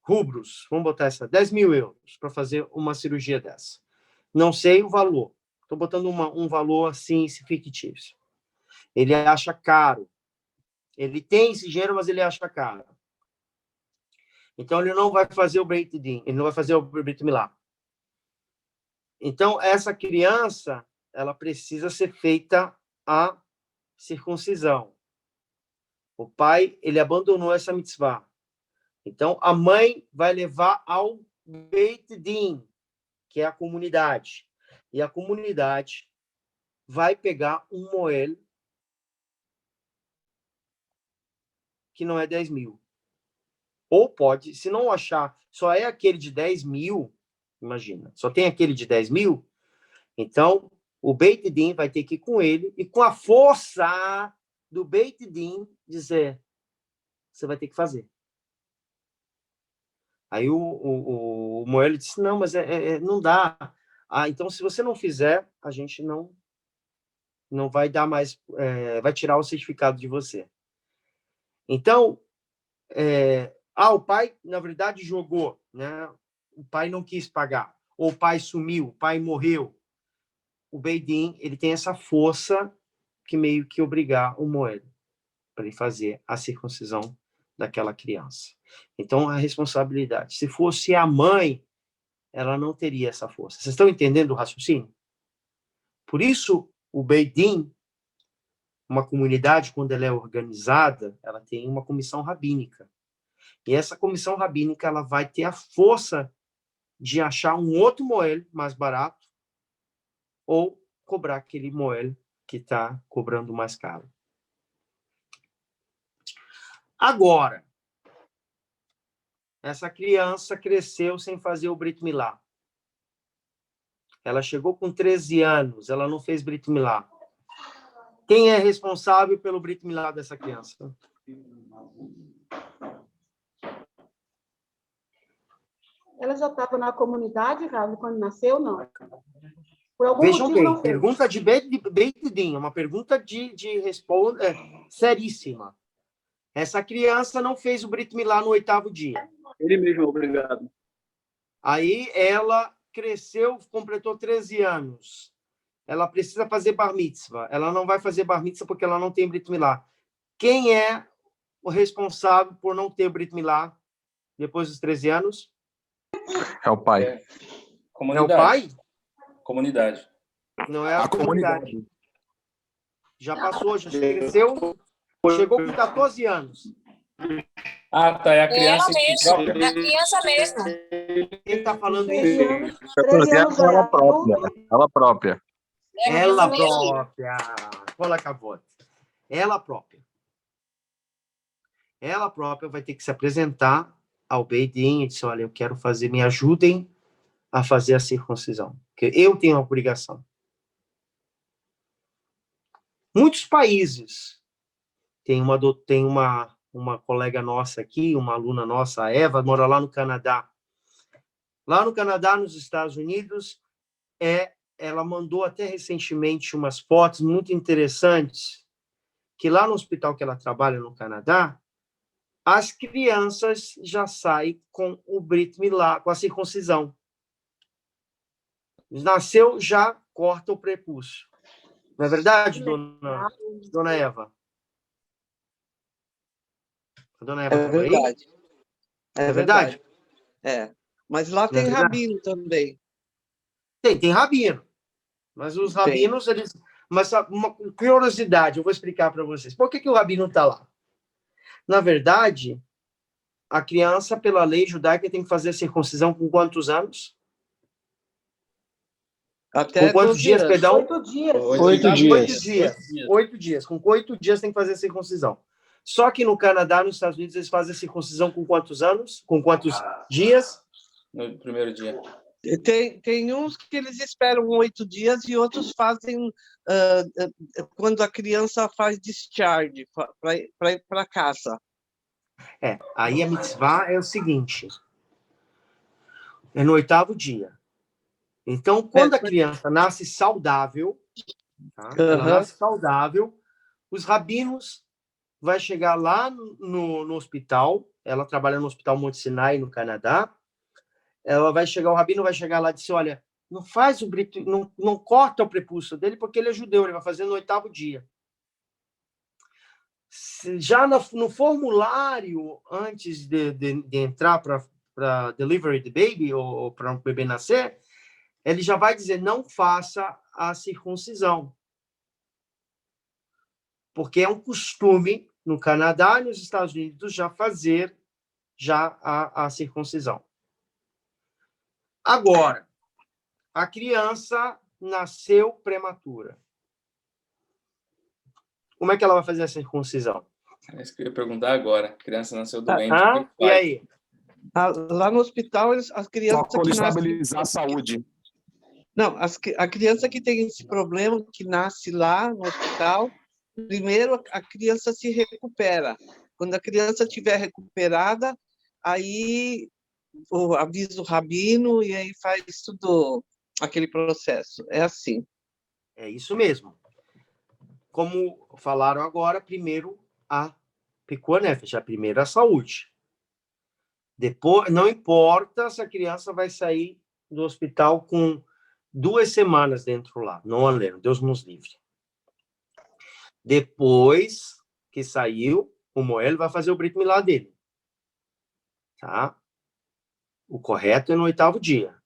rubros. Vamos botar 10 mil euros para fazer uma cirurgia dessa. Não sei o valor. Estou botando um valor assim, fictício. Ele acha caro. Ele tem esse dinheiro, mas ele acha caro. Então, ele não vai fazer o Beit Din. Ele não vai fazer o Brit Milá. Então, essa criança, ela precisa ser feita a circuncisão. O pai, ele abandonou essa mitzvah. Então, a mãe vai levar ao Beit Din, que é a comunidade. E a comunidade vai pegar um moel que não é 10 mil. Ou pode, se não achar, só é aquele de 10 mil, imagina, só tem aquele de 10 mil, então o Beit Din vai ter que ir com ele e com a força do Beit Din dizer, você vai ter que fazer. Aí o Moel disse, não, mas não dá. Então, se você não fizer, a gente não não vai dar mais, vai tirar o certificado de você. Então, o pai, na verdade, jogou, né? O pai não quis pagar, ou o pai sumiu, o pai morreu. O Beit Din, ele tem essa força que meio que obrigar o Moed para ele fazer a circuncisão daquela criança. Então, a responsabilidade. Se fosse a mãe, ela não teria essa força. Vocês estão entendendo o raciocínio? Por isso, o Beit Din, uma comunidade, quando ela é organizada, ela tem uma comissão rabínica. E essa comissão rabínica, ela vai ter a força de achar um outro moel mais barato ou cobrar aquele moel que está cobrando mais caro. Agora, essa criança cresceu sem fazer o Brit Milá. Ela chegou com 13 anos, ela não fez Brit Milá. Quem é responsável pelo Brit Milá dessa criança? Ela já estava na comunidade, Raul, quando nasceu, não? Por algum Vejam motivo bem, não fez. pergunta de Beit Din, uma pergunta de resposta seríssima. Essa criança não fez o Brit Milá no 8º dia. Ele mesmo, obrigado. Aí ela cresceu, completou 13 anos. Ela precisa fazer Bar Mitzvah. Ela não vai fazer Bar Mitzvah porque ela não tem Brit Milá. Quem é o responsável por não ter Brit Milá depois dos 13 anos? É o pai. Comunidade. É o pai? Comunidade. Não é a comunidade. Já passou, já cresceu, chegou com 14 anos. Ah, tá. É a criança Ela mesma, própria. é a criança mesma. Quem está falando 13 isso? anos, 13 anos já é Ela própria. adulto. Ela própria. É a Ela criança mesma. própria. Olha acabou. Ela própria. Ela própria vai ter que se apresentar ao Beit Din e dizer, olha, eu quero fazer, me ajudem a fazer a circuncisão. Porque eu tenho a obrigação. Muitos países, tem uma colega nossa aqui, uma aluna nossa, a Eva, mora lá no Canadá. Lá no Canadá, nos Estados Unidos, ela mandou até recentemente umas fotos muito interessantes, que lá no hospital que ela trabalha no Canadá, as crianças já saem com o Brit Milá, com a circuncisão. Nasceu, já corta o prepúcio. Não é verdade, dona Eva? A dona Eva É tá por aí? verdade. É verdade? É. Mas lá tem rabino também. Tem rabino. Mas os rabinos, eles... Mas uma curiosidade, eu vou explicar para vocês. Por que o rabino está lá? Na verdade, a criança, pela lei judaica, tem que fazer a circuncisão com quantos anos? Até com quantos 12 dias, anos. perdão? 8 dias. 8 dias. 8 dias. Com 8 dias tem que fazer a circuncisão. Só que no Canadá, nos Estados Unidos, eles fazem a circuncisão com quantos anos? Com quantos dias? No primeiro dia. Tem uns que eles esperam 8 dias e outros fazem quando a criança faz discharge para ir para casa. Aí a mitzvah é o seguinte. É no 8º dia. Então, quando a criança nasce saudável, tá? Ela nasce saudável, os rabinos vai chegar lá no hospital, ela trabalha no Hospital Monte Sinai, no Canadá, o rabino vai chegar lá e dizer, olha, não faz o Brit, não corta o prepúcio dele, porque ele é judeu, ele vai fazer no 8º dia. Já no formulário, antes de entrar para delivery the baby, ou para o bebê nascer, ele já vai dizer, não faça a circuncisão. Porque é um costume no Canadá e nos Estados Unidos já fazer a circuncisão. Agora, a criança nasceu prematura. Como é que ela vai fazer a circuncisão? É isso que eu ia perguntar agora. A criança nasceu doente. E aí? Lá no hospital, as crianças... Só quando estabilizar a saúde. Não, a criança que tem esse problema, que nasce lá no hospital, primeiro a criança se recupera. Quando a criança estiver recuperada, aí avisa o rabino e aí faz tudo aquele processo. É assim. É isso mesmo. como falaram agora, primeiro a Pikuah Nefesh, a primeira a saúde. Depois, não importa se a criança vai sair do hospital com 2 semanas dentro lá, não além, Deus nos livre. Depois que saiu, o Moel vai fazer o Brit Milá dele. Tá? O correto é no 8º dia.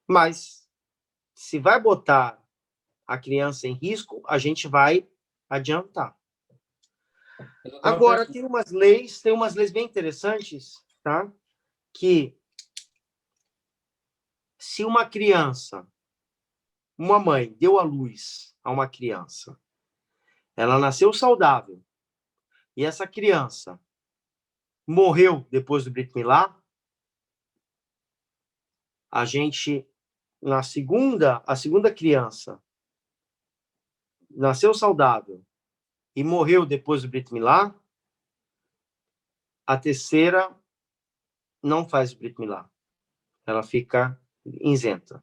Mas, se vai botar a criança em risco, a gente vai adiantar. Agora, tem umas leis bem interessantes, tá? Que se uma criança, uma mãe deu à luz a uma criança, ela nasceu saudável, e essa criança morreu depois do Brit Milá, a segunda criança nasceu saudável e morreu depois do Brit Milá, a terceira não faz o Brit Milá. Ela fica isenta.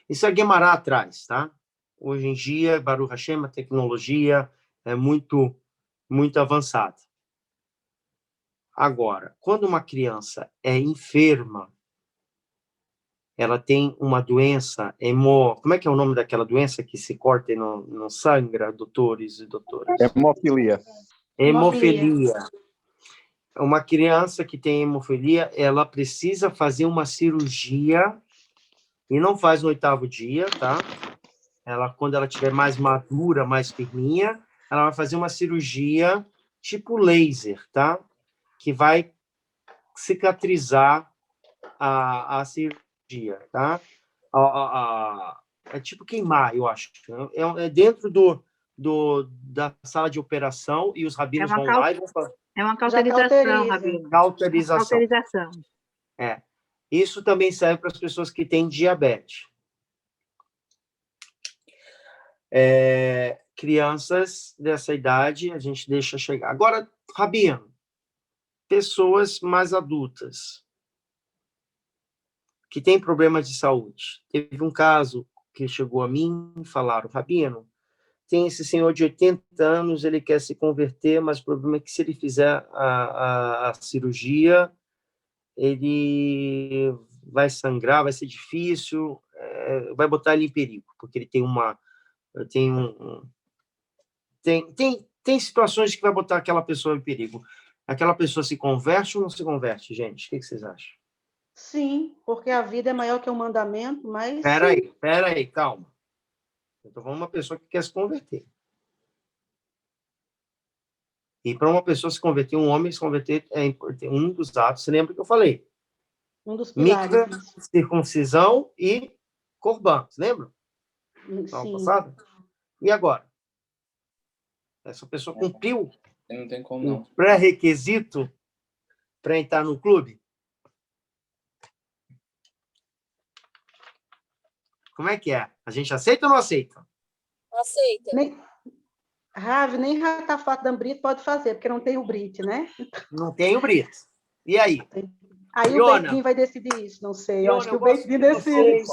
Isso a Guemará atrás, tá? Hoje em dia, Baruch Hashem, a tecnologia é muito, muito avançada. Agora, quando uma criança é enferma, ela tem uma doença, como é que é o nome daquela doença que se corta e não sangra, doutores e doutoras? Hemofilia. Hemofilia. Uma criança que tem hemofilia, ela precisa fazer uma cirurgia, e não faz no 8º dia, tá? Quando ela estiver mais madura, mais firminha, ela vai fazer uma cirurgia tipo laser, tá? Que vai cicatrizar a cirurgia, tá? É tipo queimar, eu acho. É dentro da sala de operação, e os rabinos vão lá e vão fazer. É uma cauterização, Rabino. Cauterização. É. Isso também serve para as pessoas que têm diabetes. Crianças dessa idade, a gente deixa chegar. Agora, Rabino, pessoas mais adultas que têm problemas de saúde. Teve um caso que chegou a mim e falaram, Rabino, tem esse senhor de 80 anos, ele quer se converter, mas o problema é que se ele fizer a cirurgia, ele vai sangrar, vai ser difícil, vai botar ele em perigo, porque ele tem situações que vai botar aquela pessoa em perigo. Aquela pessoa se converte ou não se converte, gente? O que vocês acham? Sim, porque a vida é maior que o mandamento, mas... Espera aí, calma. Eu estou falando de uma pessoa que quer se converter. E para uma pessoa se converter, um homem se converter, é um dos atos, você lembra que eu falei? Um dos pilares. Mikvah, circuncisão e corban, você lembra? Sim. Passado? E agora? Essa pessoa cumpriu Não tem como, não. o pré-requisito para entrar no clube? Como é que é? A gente aceita ou não aceita? Aceita. Rav, nem Ratafat Dambrit pode fazer, porque não tem o Brit, né? Não tem o Brit. E aí? Aí Iona, o Beitinho vai decidir isso, não sei. Eu Iona, acho que o Beitinho decide. Vocês,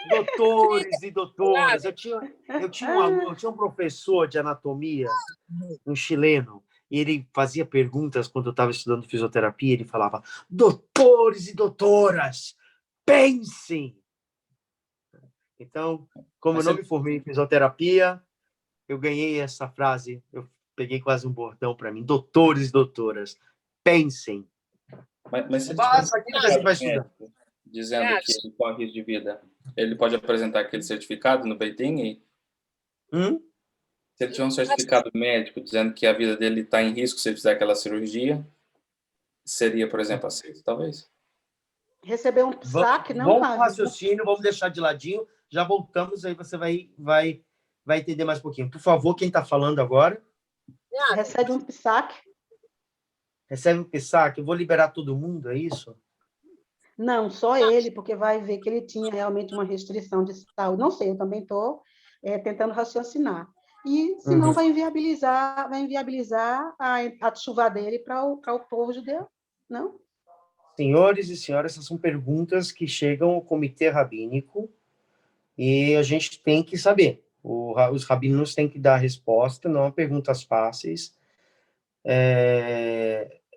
doutores e doutoras, eu tinha um professor de anatomia, um chileno, e ele fazia perguntas quando eu estava estudando fisioterapia, ele falava, doutores e doutoras, pensem! Então, como eu não me formei em fisioterapia, eu ganhei essa frase, eu peguei quase um bordão para mim, doutores e doutoras, pensem. Mas se Basta aquilo que a gente vai estudar. Dizendo que ele corre risco de vida, ele pode apresentar aquele certificado no Beitin? Se ele tiver um certificado médico dizendo que a vida dele está em risco se ele fizer aquela cirurgia, seria, por exemplo, aceito, talvez? Receber um saque, não vamos pro raciocínio, vamos deixar de ladinho, já voltamos, aí você vai entender mais um pouquinho. Por favor, quem está falando agora? Recebe um PSAC. Recebe um PSAC? Eu vou liberar todo mundo, é isso? Não, só ele, porque vai ver que ele tinha realmente uma restrição de saúde. Não sei, eu também estou tentando raciocinar. E, senão, vai inviabilizar a chuva dele para o povo judeu, não? Senhores e senhoras, essas são perguntas que chegam ao comitê rabínico e a gente tem que saber. Os rabinos têm que dar resposta, não perguntas fáceis.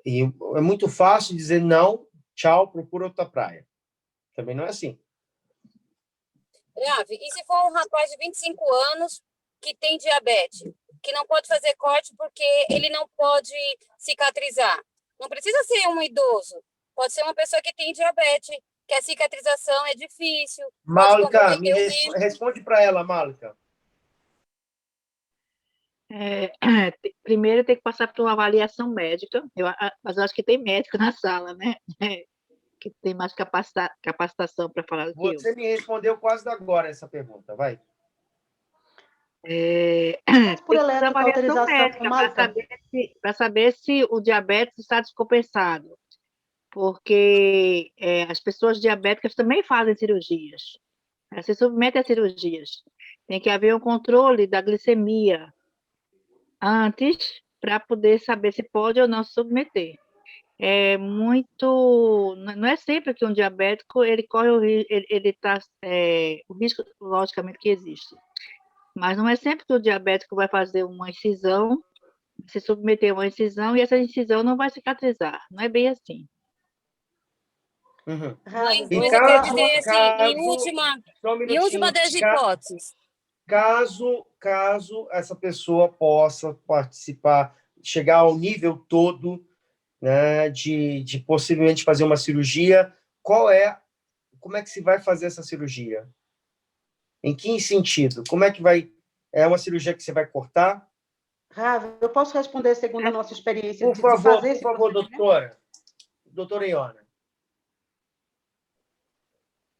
E é muito fácil dizer não, tchau, procura outra praia. Também não é assim. Ravi, e se for um rapaz de 25 anos que tem diabetes, que não pode fazer corte porque ele não pode cicatrizar? Não precisa ser um idoso, pode ser uma pessoa que tem diabetes, que a cicatrização é difícil. Malika, responde para ela, Malika. Primeiro tem que passar por uma avaliação médica, mas eu acho que tem médico na sala, né? Que tem mais capacitação para falar do que eu. Você me respondeu quase agora essa pergunta, vai. Por autorização para saber se o diabetes está descompensado, porque as pessoas diabéticas também fazem cirurgias, elas se submetem a cirurgias. Tem que haver um controle da glicemia antes para poder saber se pode ou não se submeter. Não é sempre que um diabético ele corre o risco, logicamente que existe, mas não é sempre que o diabético vai fazer uma incisão, se submeter a uma incisão, e essa incisão não vai cicatrizar, não é bem assim. Uhum. Mas eu quero dizer assim, em última das hipóteses. Caso essa pessoa possa participar, chegar ao nível todo, né, de possivelmente fazer uma cirurgia, como é que se vai fazer essa cirurgia? Em que sentido? Como é que vai... É uma cirurgia que você vai cortar? Ravi, eu posso responder segundo a nossa experiência? Por favor, doutora. Doutora Iona.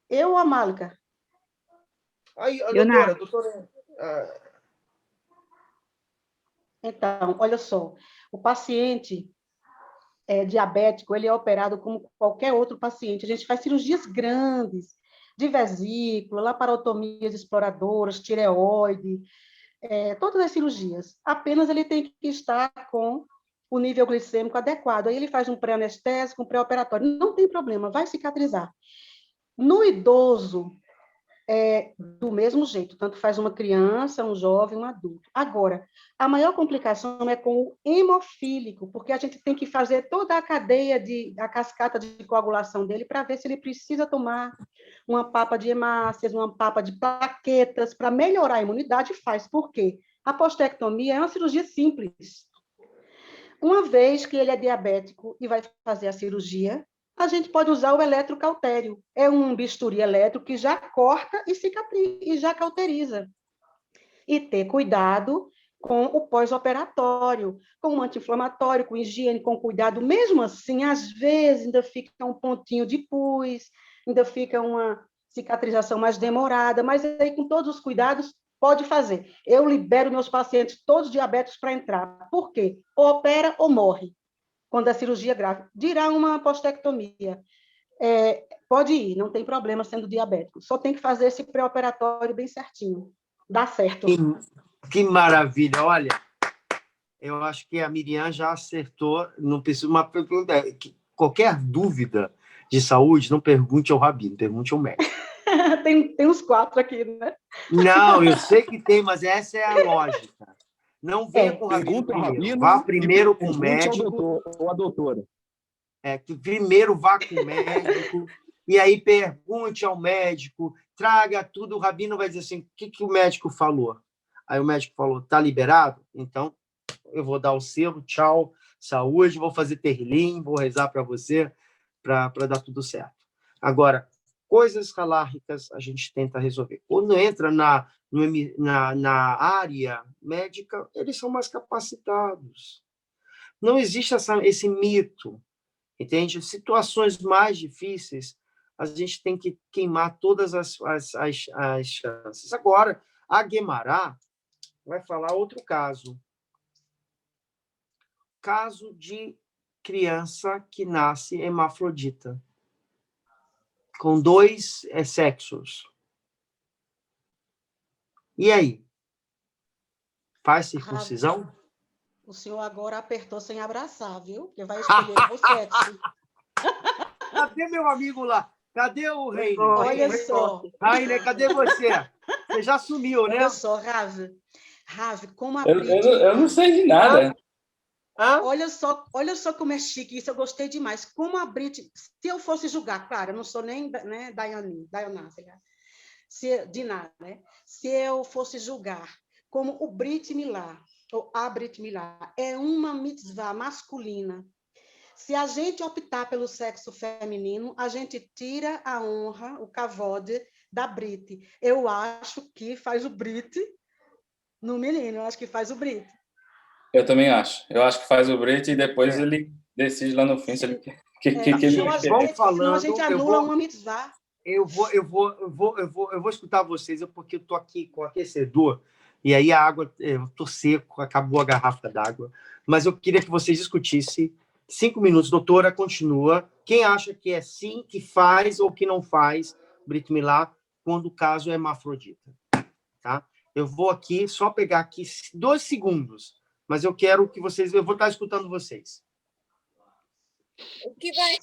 Eu ou a Malika? Aí, doutora... Então, olha só, o paciente diabético, ele é operado como qualquer outro paciente. A gente faz cirurgias grandes, de vesícula, laparotomias exploradoras, tireoide, todas as cirurgias. Apenas ele tem que estar com o nível glicêmico adequado. Aí ele faz um pré-anestésico, um pré-operatório. Não tem problema, vai cicatrizar. No idoso, do mesmo jeito, tanto faz uma criança, um jovem, um adulto. Agora, a maior complicação é com o hemofílico, porque a gente tem que fazer toda a cadeia, a cascata de coagulação dele para ver se ele precisa tomar uma papa de hemácias, uma papa de plaquetas, para melhorar a imunidade, faz. Por quê? A postectomia é uma cirurgia simples. Uma vez que ele é diabético e vai fazer a cirurgia, a gente pode usar o eletrocautério. É um bisturi elétrico que já corta e já cauteriza. E ter cuidado com o pós-operatório, com o anti-inflamatório, com higiene, com cuidado. Mesmo assim, às vezes, ainda fica um pontinho de pus, ainda fica uma cicatrização mais demorada, mas aí, com todos os cuidados, pode fazer. Eu libero meus pacientes, todos diabéticos, para entrar. Por quê? Ou opera ou morre. Quando a cirurgia é grave, dirá uma postectomia. Pode ir, não tem problema sendo diabético. Só tem que fazer esse pré-operatório bem certinho. Dá certo. Que maravilha. Olha, eu acho que a Miriam já acertou. Não precisa uma pergunta. Qualquer dúvida de saúde, não pergunte ao rabino, pergunte ao médico. tem uns 4 aqui, né? Não, eu sei que tem, mas essa é a lógica. Não venha com o rabino primeiro. Vá primeiro com o médico. Ou a doutora. Que primeiro vá com o médico, e aí pergunte ao médico, traga tudo. O rabino vai dizer assim, o que o médico falou? Aí o médico falou, está liberado? Então, eu vou dar o selo, tchau, saúde, vou fazer terlim, vou rezar para você, para dar tudo certo. Agora, coisas halárricas a gente tenta resolver. Quando entra na área médica, eles são mais capacitados. Não existe esse mito, entende? Situações mais difíceis, a gente tem que queimar todas as chances. Agora, a Guemará vai falar outro caso. Caso de criança que nasce hermafrodita, com 2 sexos. E aí? Faz circuncisão? O senhor agora apertou sem abraçar, viu? Porque vai escolher o sexo. Cadê meu amigo lá? Cadê o Reine? Olha só. Rainer, cadê você? Você já sumiu, né? Olha só, Rav, como a Eu não sei de nada. Olha só como é chique isso, eu gostei demais. Como a Brit, se eu fosse julgar, claro, eu não sou nem né, Diana, né? Se eu fosse julgar como o Brit Milá, ou a Brit Milá, é uma mitzvah masculina, se a gente optar pelo sexo feminino, a gente tira a honra, o kavod da Brit. Eu acho que faz o Brit no menino, eu acho que faz o Brit. Eu também acho. Eu acho que faz o Brit e depois ele decide lá no fim se ele quer. Senão a gente anula uma mitzvah. Eu vou escutar vocês, porque eu tô aqui com o aquecedor e aí a água, eu tô seco, acabou a garrafa d'água, mas eu queria que vocês discutissem 5 minutos. Doutora, continua. Quem acha que é sim, que faz ou que não faz Brit Milá quando o caso é hermafrodita, tá? Eu vou aqui só pegar aqui 2 segundos, mas eu quero que vocês, eu vou estar escutando vocês. O que vai,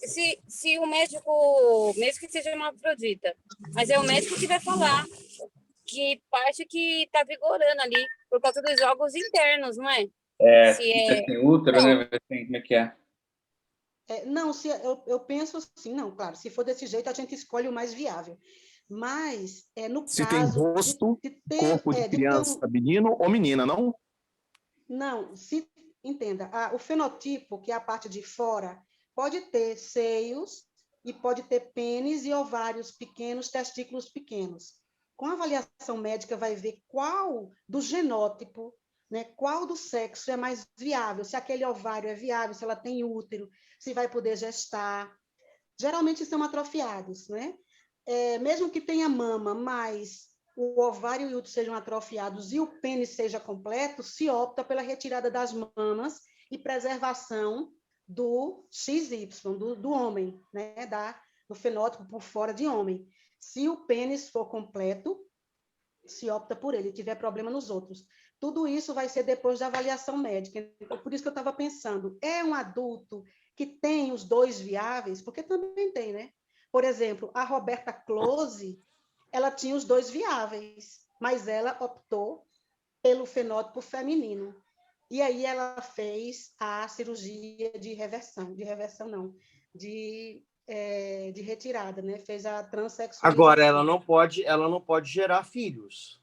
se o médico, mesmo que seja hermafrodita, mas é o médico que vai falar que parte que está vigorando ali, por causa dos jogos internos, não é? Se tem útero, né? Como é que é? Não, eu penso assim, não, claro, se for desse jeito, a gente escolhe o mais viável. Mas, no se caso... Se tem rosto, corpo de criança, menino ou menina, não? Não, entenda, o fenotipo, que é a parte de fora, pode ter seios e pode ter pênis e ovários pequenos, testículos pequenos. Com a avaliação médica, vai ver qual do genótipo, né, qual do sexo é mais viável, se aquele ovário é viável, se ela tem útero, se vai poder gestar. Geralmente são atrofiados, né? Mesmo que tenha mama, mas o ovário e o útero sejam atrofiados e o pênis seja completo, se opta pela retirada das mamas e preservação do XY, do homem, né? Do fenótipo por fora de homem. Se o pênis for completo, se opta por ele, tiver problema nos outros. Tudo isso vai ser depois da avaliação médica. Por isso que eu estava pensando, é um adulto que tem os 2 viáveis? Porque também tem, né? Por exemplo, a Roberta Close, ela tinha os 2 viáveis, mas ela optou pelo fenótipo feminino. E aí ela fez a cirurgia de retirada, né? Fez a transexualização. Agora, ela não pode gerar filhos.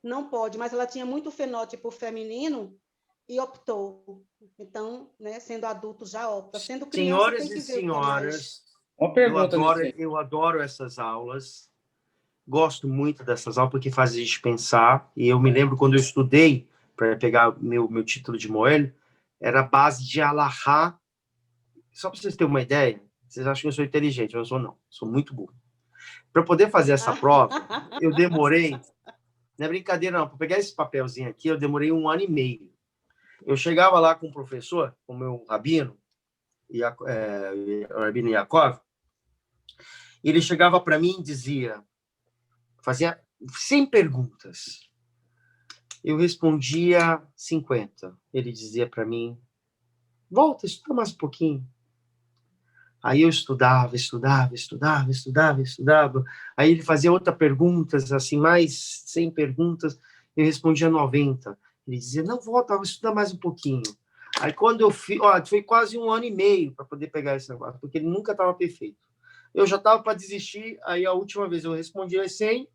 Não pode, mas ela tinha muito fenótipo feminino e optou. Então, né, sendo adulto, já opta. Sendo criança, Senhoras tem que e ver senhores, uma pergunta, eu adoro essas aulas. Gosto muito dessas aulas porque faz a gente pensar. E eu me lembro quando eu estudei para pegar meu título de Moelho, era a base de Alahá. Só para vocês terem uma ideia, vocês acham que eu sou inteligente, mas eu não. Sou muito burro. Para poder fazer essa prova, eu demorei... Não é brincadeira, não. Para pegar esse papelzinho aqui, eu demorei 1 ano e meio. Eu chegava lá com o professor, com o meu rabino, o Rabino Yaakov, e ele chegava para mim e dizia, fazia 100 perguntas. Eu respondia 50. Ele dizia para mim, volta, estuda mais um pouquinho. Aí eu estudava. Aí ele fazia outra perguntas, assim, mais 100 perguntas, eu respondia 90. Ele dizia, não, volta, estuda mais um pouquinho. Aí quando eu fiz, foi quase 1 ano e meio para poder pegar esse negócio, porque ele nunca estava perfeito. Eu já estava para desistir, aí a última vez eu respondi as 100,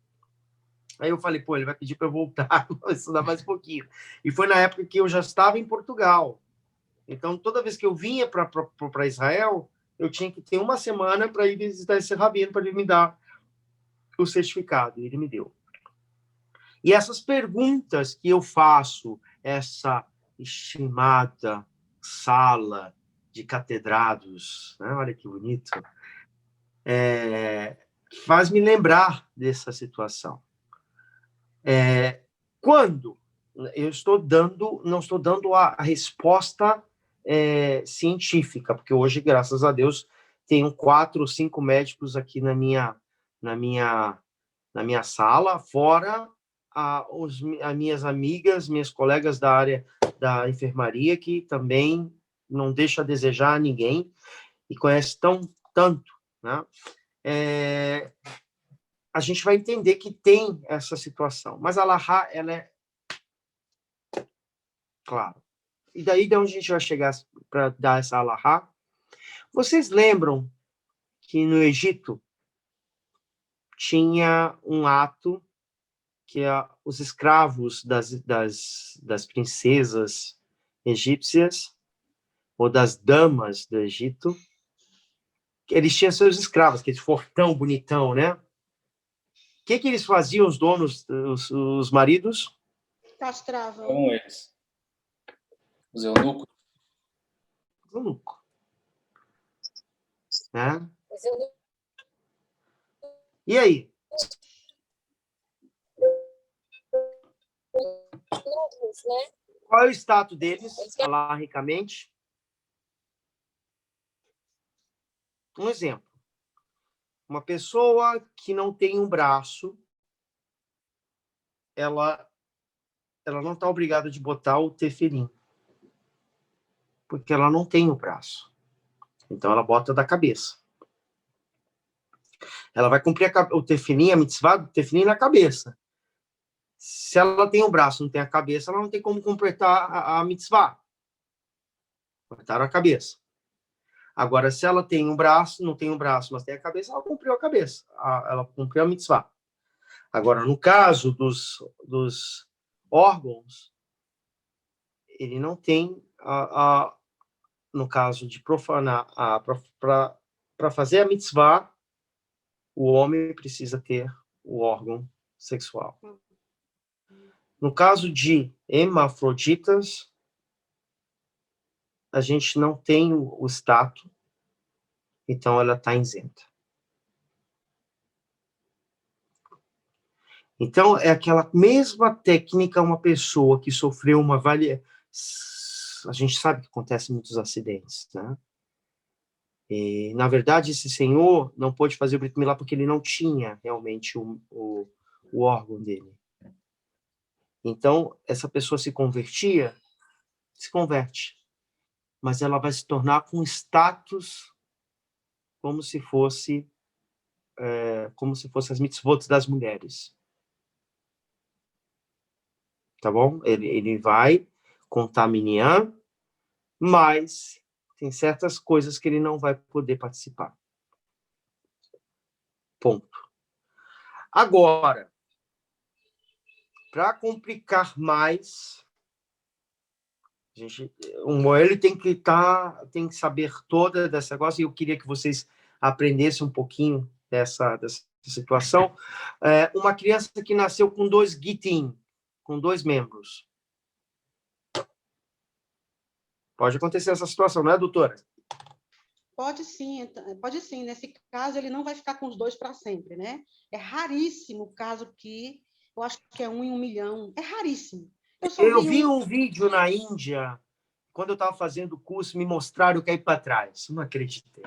aí eu falei, ele vai pedir para eu voltar, estudar mais um pouquinho. E foi na época que eu já estava em Portugal. Então, toda vez que eu vinha para Israel, eu tinha que ter 1 semana para ir visitar esse rabino, para ele me dar o certificado. E ele me deu. E essas perguntas que eu faço, essa estimada sala de catedrados, né? Olha que bonito, faz me lembrar dessa situação. Quando eu não estou dando a resposta científica, porque hoje, graças a Deus, tenho 4 ou 5 médicos aqui na minha sala, fora as minhas amigas, minhas colegas da área da enfermaria, que também não deixa a desejar a ninguém e conhece tanto, né? a gente vai entender que tem essa situação. Mas a Lahá, ela é... Claro. E daí, de onde a gente vai chegar para dar essa Lahá? Vocês lembram que no Egito tinha um ato que os escravos das princesas egípcias ou das damas do Egito, eles tinham seus escravos, aquele fortão bonitão, né? O que eles faziam, os donos, os maridos? Castravam. Com eles. Os eunucos. Eunuco. Né? E aí? Qual é o status deles, alarricamente? Um exemplo. Uma pessoa que não tem um braço, ela não está obrigada de botar o tefilim, porque ela não tem o braço. Então, ela bota da cabeça. Ela vai cumprir o tefilim, a mitzvah do tefilim na cabeça. Se ela tem o braço, não tem a cabeça, ela não tem como completar a mitzvah. Cortaram a cabeça. Agora, se ela tem um braço, não tem um braço, mas tem a cabeça, ela cumpriu a cabeça. Ela cumpriu a mitzvah. Agora, no caso dos órgãos, ele não tem, no caso de profanar, para fazer a mitzvah, o homem precisa ter o órgão sexual. No caso de hermafroditas, a gente não tem o status, então ela está isenta. Então, é aquela mesma técnica, uma pessoa que sofreu uma a gente sabe que acontecem muitos acidentes, né? E, na verdade, esse senhor não pôde fazer o Brit Milá porque ele não tinha realmente o órgão dele. Então, essa pessoa se converte, mas ela vai se tornar com status como se fosse as mitzvot das mulheres. Tá bom? Ele vai contar minyan, mas tem certas coisas que ele não vai poder participar. Ponto. Agora, para complicar mais, o Moel tem que saber toda dessa negócio, e eu queria que vocês aprendessem um pouquinho dessa situação. Uma criança que nasceu com 2 gitim, com 2 membros. Pode acontecer essa situação, não é, doutora? Pode sim. Nesse caso, ele não vai ficar com os 2 para sempre, né? É raríssimo o caso que, eu acho que é 1 em 1 milhão. É raríssimo. Eu vi um vídeo na Índia, quando eu estava fazendo o curso, me mostraram o que é ir para trás. Não acreditei.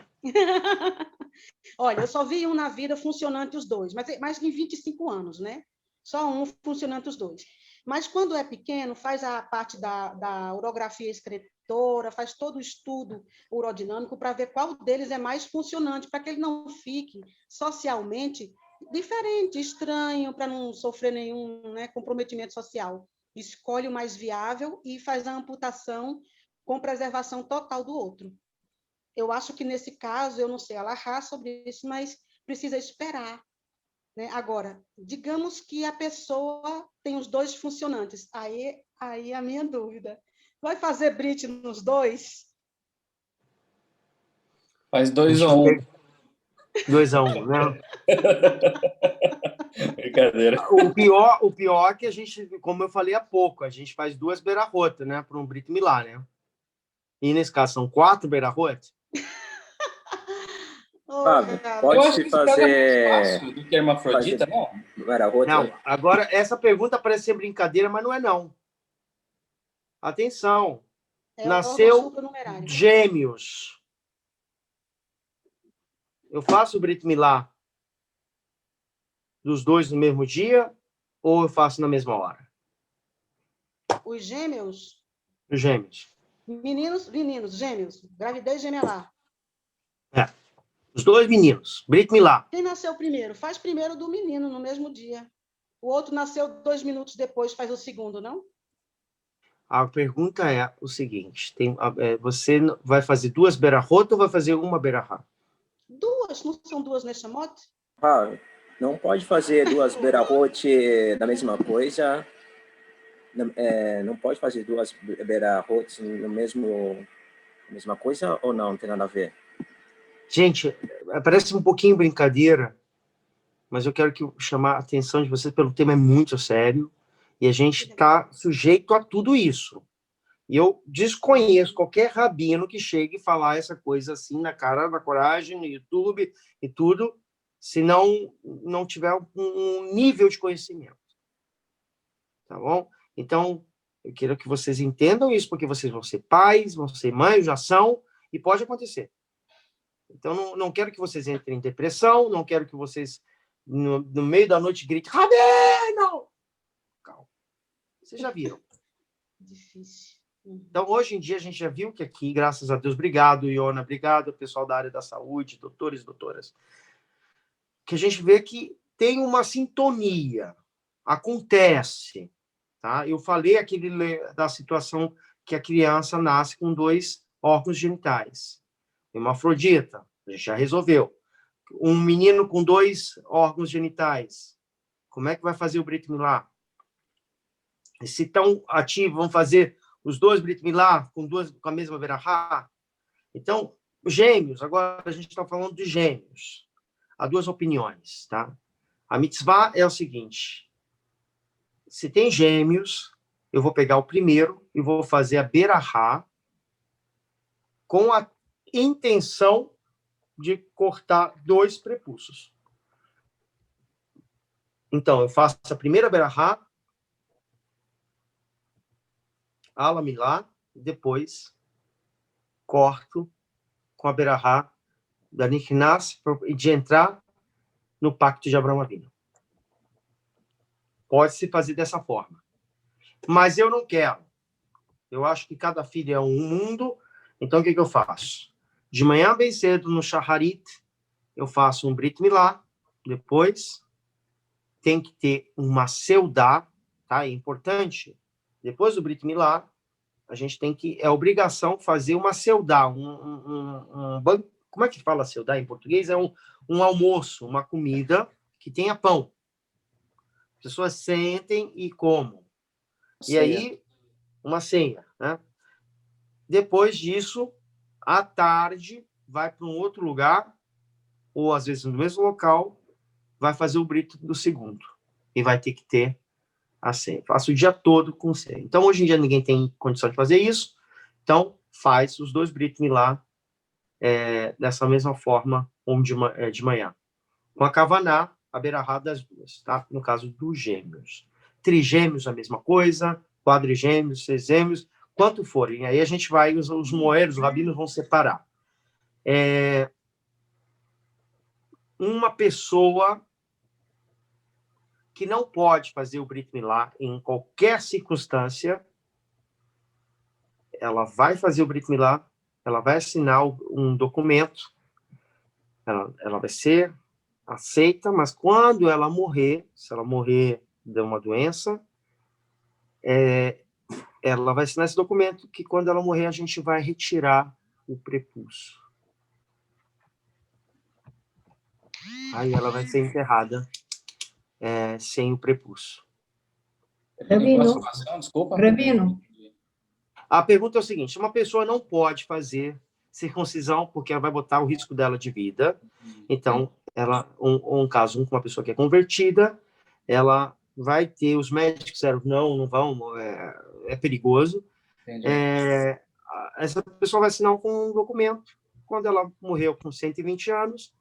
Olha, eu só vi um na vida funcionante os 2, mas mais em 25 anos, né? Só um funcionante os 2. Mas quando é pequeno, faz a parte da urografia excretora, faz todo o estudo urodinâmico para ver qual deles é mais funcionante, para que ele não fique socialmente diferente, estranho, para não sofrer nenhum, né, comprometimento social. Escolhe o mais viável e faz a amputação com preservação total do outro. Eu acho que, nesse caso, eu não sei alahá sobre isso, mas precisa esperar. Né? Agora, digamos que a pessoa tem os 2 funcionantes. Aí a minha dúvida. Vai fazer brit nos 2? Faz 2 a 1. 2 a 1, né? Brincadeira. O pior é que a gente, como eu falei há pouco, a gente faz 2 beirahot, né? Para um Brit Milá, né? E nesse caso são 4 beirahot. Fábio, pode-se fazer... Do que hermafrodita, não? Não, agora, essa pergunta parece ser brincadeira, mas não é, não. Atenção. Nasceu gêmeos. Eu faço o Brit Milá dos 2 no mesmo dia ou eu faço na mesma hora? Os gêmeos? Os gêmeos. Meninos, gêmeos. Gravidez gemelar. Os dois meninos, Brit Milá. Quem nasceu primeiro? Faz primeiro do menino, no mesmo dia. O outro nasceu 2 minutos depois, faz o segundo, não? A pergunta é o seguinte, você vai fazer 2 berahot ou vai fazer uma berahá? 2, não são 2 Neshamot? Não pode fazer 2 berahot da mesma coisa. Não pode fazer 2 berahot no mesma coisa ou não? Não tem nada a ver? Gente, parece um pouquinho brincadeira, mas eu quero chamar a atenção de vocês pelo tema é muito sério e a gente está sujeito a tudo isso. E eu desconheço qualquer rabino que chegue e falar essa coisa assim na cara, na coragem, no YouTube e tudo, se não tiver um nível de conhecimento. Tá bom? Então, eu quero que vocês entendam isso, porque vocês vão ser pais, vão ser mães, já são, e pode acontecer. Então, não quero que vocês entrem em depressão, não quero que vocês, no meio da noite, gritem, rabino! Calma. Vocês já viram. Difícil. Então, hoje em dia, a gente já viu que aqui, graças a Deus, obrigado, Iona, obrigado, pessoal da área da saúde, doutores e doutoras, que a gente vê que tem uma sintonia, acontece, tá? Eu falei da situação que a criança nasce com 2 órgãos genitais, hermafrodita, a gente já resolveu. Um menino com 2 órgãos genitais, como é que vai fazer o Brit Milá? E se estão ativos, vão fazer os 2 Brit Milá com a mesma berahá? Então, os gêmeos, agora a gente está falando de gêmeos. Há 2 opiniões, tá? A mitzvah é o seguinte, se tem gêmeos, eu vou pegar o primeiro e vou fazer a berahá com a intenção de cortar 2 prepúcios. Então, eu faço a primeira berahá, ala milá, depois corto com a berahá da Nichnas de entrar no pacto de Abraão Avinu. Pode-se fazer dessa forma. Mas eu não quero. Eu acho que cada filho é um mundo, então o que eu faço? De manhã bem cedo, no Shaharit, eu faço um Brit Milá, depois tem que ter uma seudá, tá? É importante. Depois do Brit Milá, a gente tem que, é obrigação fazer uma seudá, como é que fala seudá em português? É um almoço, uma comida que tenha pão. As pessoas sentem e comam. E aí, uma ceia, né? Depois disso, à tarde, vai para um outro lugar, ou às vezes no mesmo local, vai fazer o brito do segundo. E vai ter que ter a ceia. Faço o dia todo com ceia. Então, hoje em dia, ninguém tem condição de fazer isso. Então, faz os 2 Brit Milá dessa mesma forma, de manhã. Com a Kavaná, a berahá das 2, tá? No caso dos gêmeos. Trigêmeos, a mesma coisa. Quadrigêmeos, sexêmeos, quanto forem. Aí a gente vai, os moeros, os rabinos vão separar. Uma pessoa que não pode fazer o Brit Milá em qualquer circunstância, ela vai fazer o Brit Milá, ela vai assinar um documento, ela vai ser aceita, mas quando ela morrer, se ela morrer de uma doença, ela vai assinar esse documento que quando ela morrer a gente vai retirar o prepúcio. Aí ela vai ser enterrada sem o prepúcio. Rabino. Desculpa. Rabino. A pergunta é o seguinte, uma pessoa não pode fazer circuncisão porque ela vai botar o risco dela de vida. Então, um caso com uma pessoa que é convertida, ela vai ter, os médicos disseram, não vão, é perigoso. Essa pessoa vai assinar um documento. Quando ela morreu com 120 anos,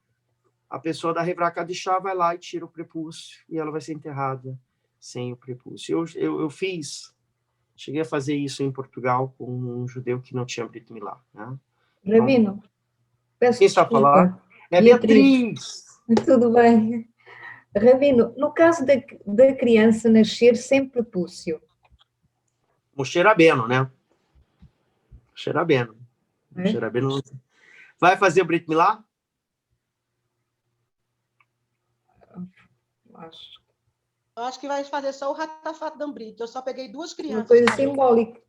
a pessoa da Hevra Kadishá vai lá e tira o prepúcio e ela vai ser enterrada sem o prepúcio. Eu cheguei a fazer isso em Portugal com um judeu que não tinha Brit Milá. Né? Rabino, peço quem está desculpa. falando? É Beatriz. Tudo bem. Rabino, no caso da criança nascer sem prepúcio. Moshe Rabbeinu, né? Moshe Rabbeinu. Vai fazer o Brit Milá? Eu acho que vai fazer só o Ratafat Dambrit. Eu só peguei 2 Uma crianças. coisa simbólica.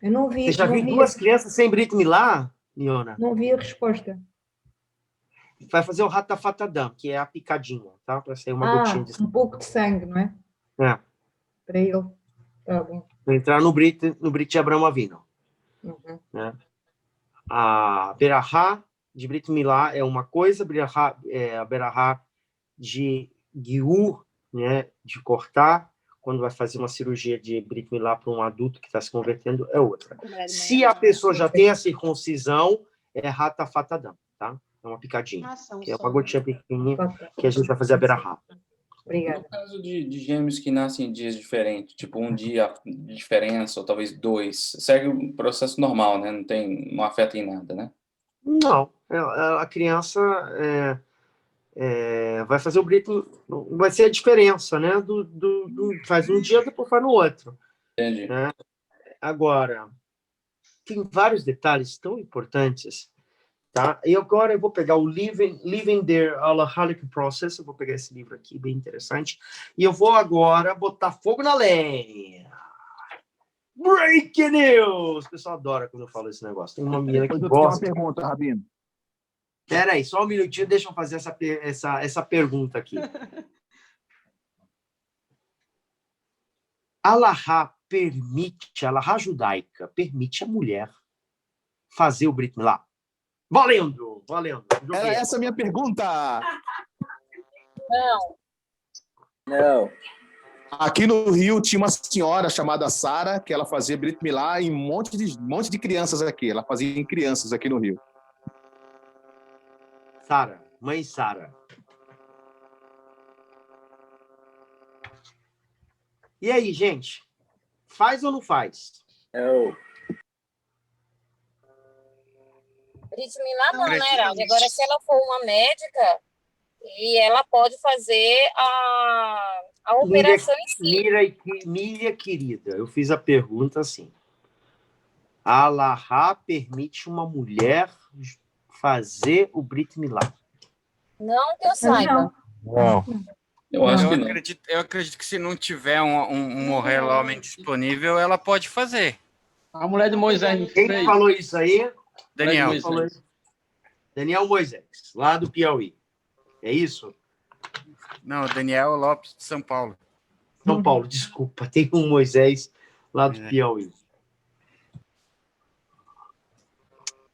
Eu não vi. Você já viu 2 crianças sem Brit Milá, Niona? Não vi a resposta. Vai fazer o Ratafatadam, que é a picadinha, tá? Para sair uma gotinha de sangue. Um pouco de sangue, não é? É. Para ele. Tá bom. Vai entrar no Brit de Abraham Avinu. Uhum. Né? A Berahá de Brit Milá é uma coisa, a Berahá de Giur, né, de cortar, quando vai fazer uma cirurgia de Brit Milá para um adulto que está se convertendo, é outra. Se a pessoa já tem a circuncisão, é Ratafatadam, tá? É uma picadinha, que é uma gotinha pequenininha que a gente vai fazer a Berahá. Obrigada. No caso de gêmeos que nascem em dias diferentes, tipo um dia de diferença, ou talvez 2, segue o processo normal, né? Não afeta em nada, né? Não, a criança vai fazer o Brit, vai ser a diferença, né? Faz um dia, depois faz no outro. Entendi. Né? Agora, tem vários detalhes tão importantes, tá? E agora eu vou pegar o Living Their Alahalic Process, eu vou pegar esse livro aqui, bem interessante, e eu vou agora botar fogo na lenha. Breaking news! O pessoal adora quando eu falo esse negócio. Tem uma menina que gosta. Uma pergunta, Rabino. Espera aí, só um minutinho, deixa eu fazer essa pergunta aqui. A Alahá judaica permite a mulher fazer o Brit Milá? Valendo! Era essa a minha pergunta. Não. Aqui no Rio tinha uma senhora chamada Sara, que ela fazia Brit Milá em um monte de crianças aqui. Ela fazia em crianças aqui no Rio. Sara, mãe Sara. E aí, gente? Faz ou não faz? Não. Brit Milá não, né, Heraldo? Agora, se ela for uma médica, e ela pode fazer a operação em si. Miriam, querida, eu fiz a pergunta assim. A Alahá permite uma mulher fazer o Brit Milá? Não que eu saiba. Não. Eu acho que não. Eu acredito que se não tiver um morrel homem disponível, ela pode fazer. A mulher de Moisés. Quem falou isso aí? Daniel. Daniel Moisés, lá do Piauí. É isso? Não, Daniel Lopes de São Paulo. São Paulo, desculpa. Tem um Moisés lá do Piauí.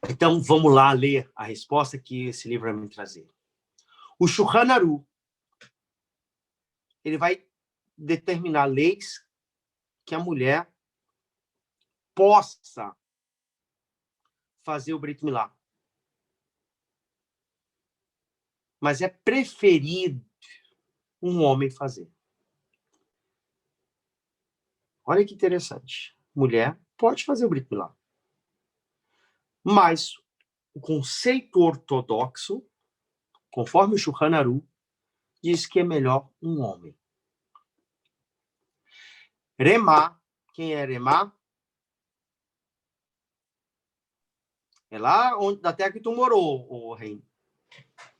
Então, vamos lá ler a resposta que esse livro vai me trazer. O Shulchan Aruch, ele vai determinar leis que a mulher possa fazer o Brit Milá. Mas é preferido um homem fazer. Olha que interessante. Mulher pode fazer o Brit Milá. Mas o conceito ortodoxo, conforme o Shulchan Aruch, diz que é melhor um homem. Remá, quem é Remá? É lá da terra que tu morou, o rei.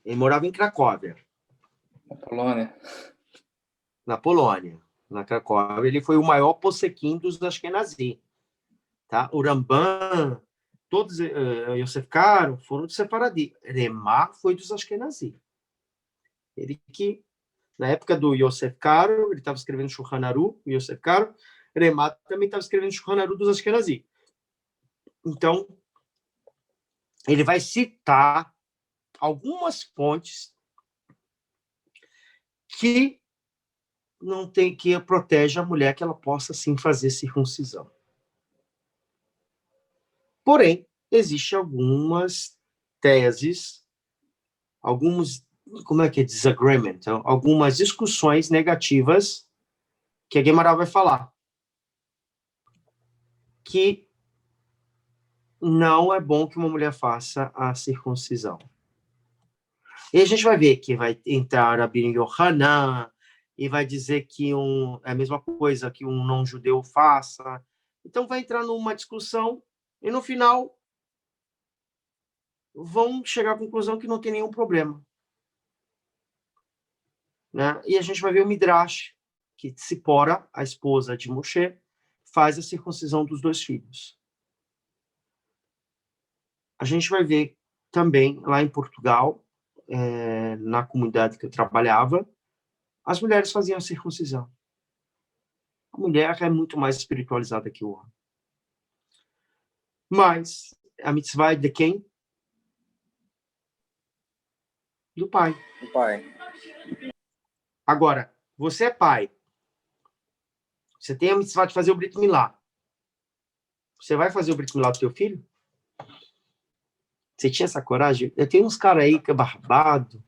Ele morava em Cracóvia. Na Polônia. Na Polônia. Na Cracóvia. Ele foi o maior possequim dos Ashkenazi. Tá? O Ramban, todos Yosef Karo foram de Sefaradi. Remá foi dos Ashkenazi. Ele que, na época do Yosef Karo, ele estava escrevendo Shulchan Aruch, o Yosef Karo, Remá também estava escrevendo Shulchan Aruch dos Ashkenazi. Então, ele vai citar algumas fontes que não tem que protege a mulher que ela possa sim fazer circuncisão. Porém, existem algumas teses, disagreement, então, algumas discussões negativas que a Guimarães vai falar. Que não é bom que uma mulher faça a circuncisão. E a gente vai ver que vai entrar Rabbi Yohanan e vai dizer que é a mesma coisa que um não-judeu faça. Então vai entrar numa discussão e no final vão chegar à conclusão que não tem nenhum problema. Né? E a gente vai ver o Midrash, que Tzipora, a esposa de Moshe, faz a circuncisão dos 2 filhos. A gente vai ver também, lá em Portugal, na comunidade que eu trabalhava, as mulheres faziam a circuncisão. A mulher é muito mais espiritualizada que o homem. Mas a mitzvah é de quem? Do pai. Do pai. Agora, você é pai. Você tem a mitzvah de fazer o Brit Milá. Você vai fazer o Brit Milá do teu filho? Você tinha essa coragem? Eu tenho uns caras aí que é barbado,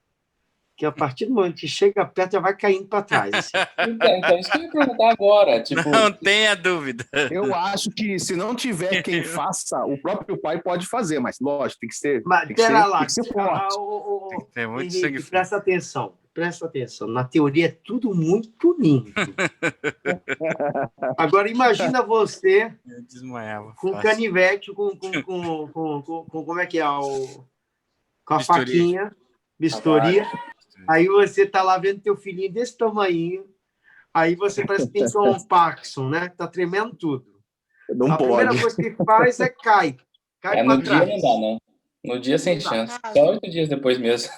que a partir do momento que chega perto já vai caindo para trás. Assim. Então, isso que eu ia perguntar agora. Tipo, não tenha dúvida. Eu acho que se não tiver quem faça, o próprio pai pode fazer, mas lógico, tem que ser, mas, tem que ser forte. Tem muito Henrique, sangue. presta atenção. Na teoria é tudo muito lindo. Agora imagina você Eu desmaiava. com fácil. canivete, com como é que é? Com a Bisturi. faquinha, vistoria. Aí você tá lá vendo teu filhinho desse tamanho. Aí você parece que tem só um Parkinson, né? Tá tremendo tudo. Não a pode. primeira coisa que faz é cai no para dia trás. não dá, não. No dia sem chance. Só 8 dias depois mesmo.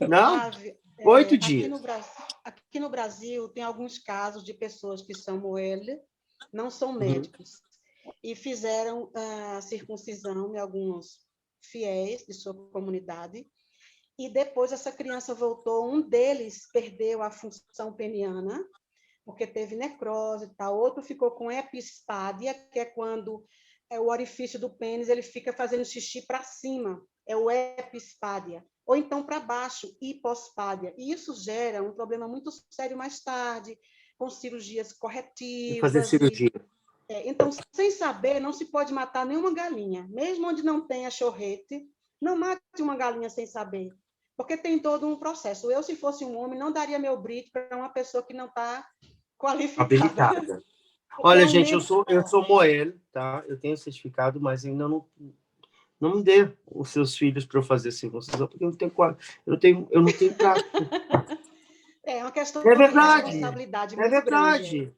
Não? 8 dias. Aqui no Brasil, tem alguns casos de pessoas que são moele, não são médicos, e fizeram a circuncisão em alguns fiéis de sua comunidade, e depois essa criança voltou, um deles perdeu a função peniana, porque teve necrose e tal, outro ficou com epispádia, que é quando o orifício do pênis ele fica fazendo xixi para cima, é o epispádia, ou então para baixo, hipospádia. E isso gera um problema muito sério mais tarde, com cirurgias corretivas. Fazer cirurgia. Então, sem saber, não se pode matar nenhuma galinha. Mesmo onde não tenha chorrete, não mate uma galinha sem saber. Porque tem todo um processo. Eu, se fosse um homem, não daria meu brit para uma pessoa que não está qualificada. Habilitada. Olha, gente, eu sou Moel, tá? Eu tenho certificado, mas ainda não me dê os seus filhos para eu fazer circuncisão, porque eu não tenho prática. É uma questão de responsabilidade muito grande.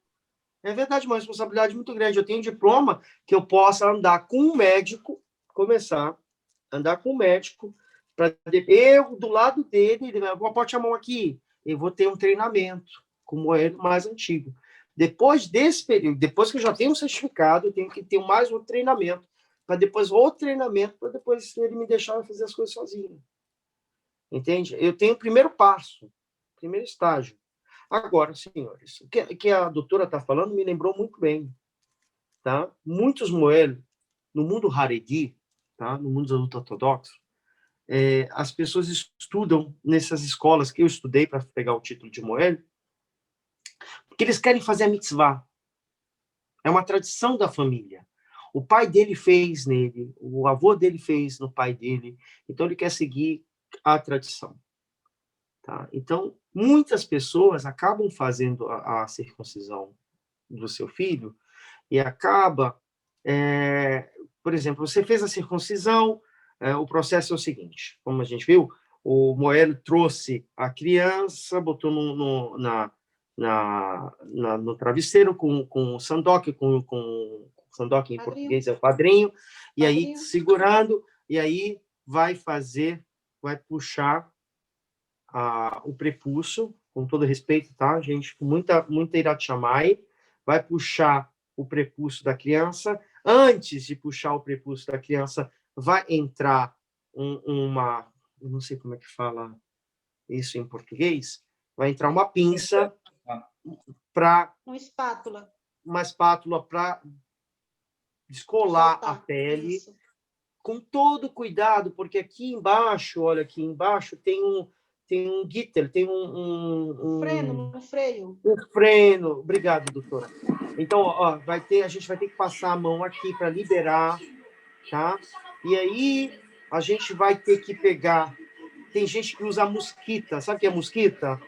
É verdade, uma responsabilidade muito grande. Eu tenho um diploma que eu possa andar com um médico, começar a andar com um médico, para eu, do lado dele, ele vai, bote a mão aqui, eu vou ter um treinamento, como é mais antigo. Depois desse período, depois que eu já tenho um certificado, eu tenho que ter mais um treinamento, para depois outro treinamento, para depois ele me deixar fazer as coisas sozinho. Entende? Eu tenho o primeiro passo, primeiro estágio. Agora, senhores, o que a doutora está falando me lembrou muito bem. Tá? Muitos Moel, no mundo Haredi, tá? No mundo dos adultos ortodoxos, as pessoas estudam nessas escolas que eu estudei para pegar o título de Moel, porque eles querem fazer a mitzvah. É uma tradição da família. O pai dele fez nele, o avô dele fez no pai dele, então ele quer seguir a tradição. Tá? Então, muitas pessoas acabam fazendo a circuncisão do seu filho e acaba, por exemplo, você fez a circuncisão, o processo é o seguinte, como a gente viu, o Moel trouxe a criança, botou no travesseiro com o sandoque, com sandoque em português é o padrinho, e aí segurando, e aí vai puxar o prepúcio, com todo respeito, tá, gente? Com muita Irat Shammai, vai puxar o prepúcio da criança. Antes de puxar o prepúcio da criança, vai entrar uma... Eu não sei como é que fala isso em português. Vai entrar uma pinça para... Uma espátula. Uma espátula para descolar a pele. Isso. Com todo cuidado, porque aqui embaixo, olha, aqui embaixo tem um guitter, tem um freio. Um freno. Obrigado, doutora. Então, ó, a gente vai ter que passar a mão aqui para liberar, tá? E aí a gente vai ter que pegar. Tem gente que usa mosquita. Sabe o que é mosquita?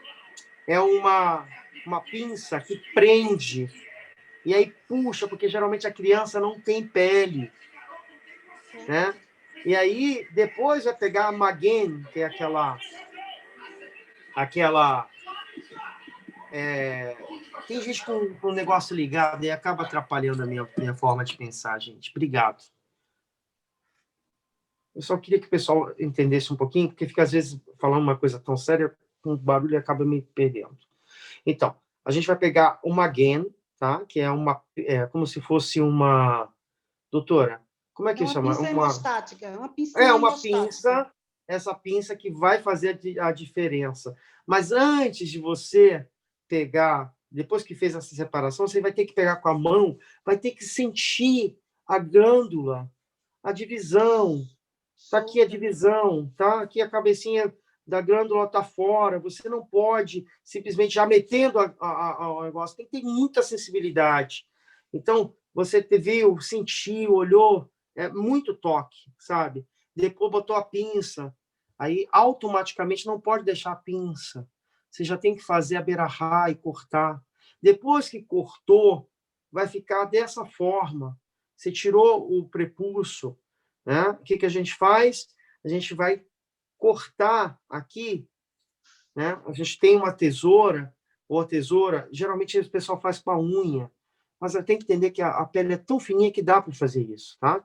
É uma pinça que prende e aí puxa, porque geralmente a criança não tem pele, né? E aí, depois vai pegar a Magen, que é tem gente com o negócio ligado e acaba atrapalhando a minha forma de pensar, gente. Obrigado. Eu só queria que o pessoal entendesse um pouquinho, porque fica, às vezes, falando uma coisa tão séria, com barulho acaba me perdendo. Então, a gente vai pegar uma Magen, tá? Que é como se fosse uma... Doutora, como é que chama? Pinça hemostática. Uma pinça uma pinça, essa pinça que vai fazer a diferença. Mas antes de você pegar, depois que fez essa separação, você vai ter que pegar com a mão, vai ter que sentir a glândula, a divisão. Está aqui a divisão, tá? Aqui a cabecinha da glândula está fora. Você não pode simplesmente já metendo o negócio. Tem que ter muita sensibilidade. Então, você viu, sentiu, olhou, é muito toque, sabe? Depois botou a pinça, aí automaticamente não pode deixar a pinça. Você já tem que fazer a beirahá e cortar. Depois que cortou, vai ficar dessa forma. Você tirou o prepúcio, né? O que a gente faz? A gente vai cortar aqui, né? A gente tem uma tesoura, ou a tesoura, geralmente o pessoal faz com a unha, mas tem que entender que a pele é tão fininha que dá para fazer isso, tá?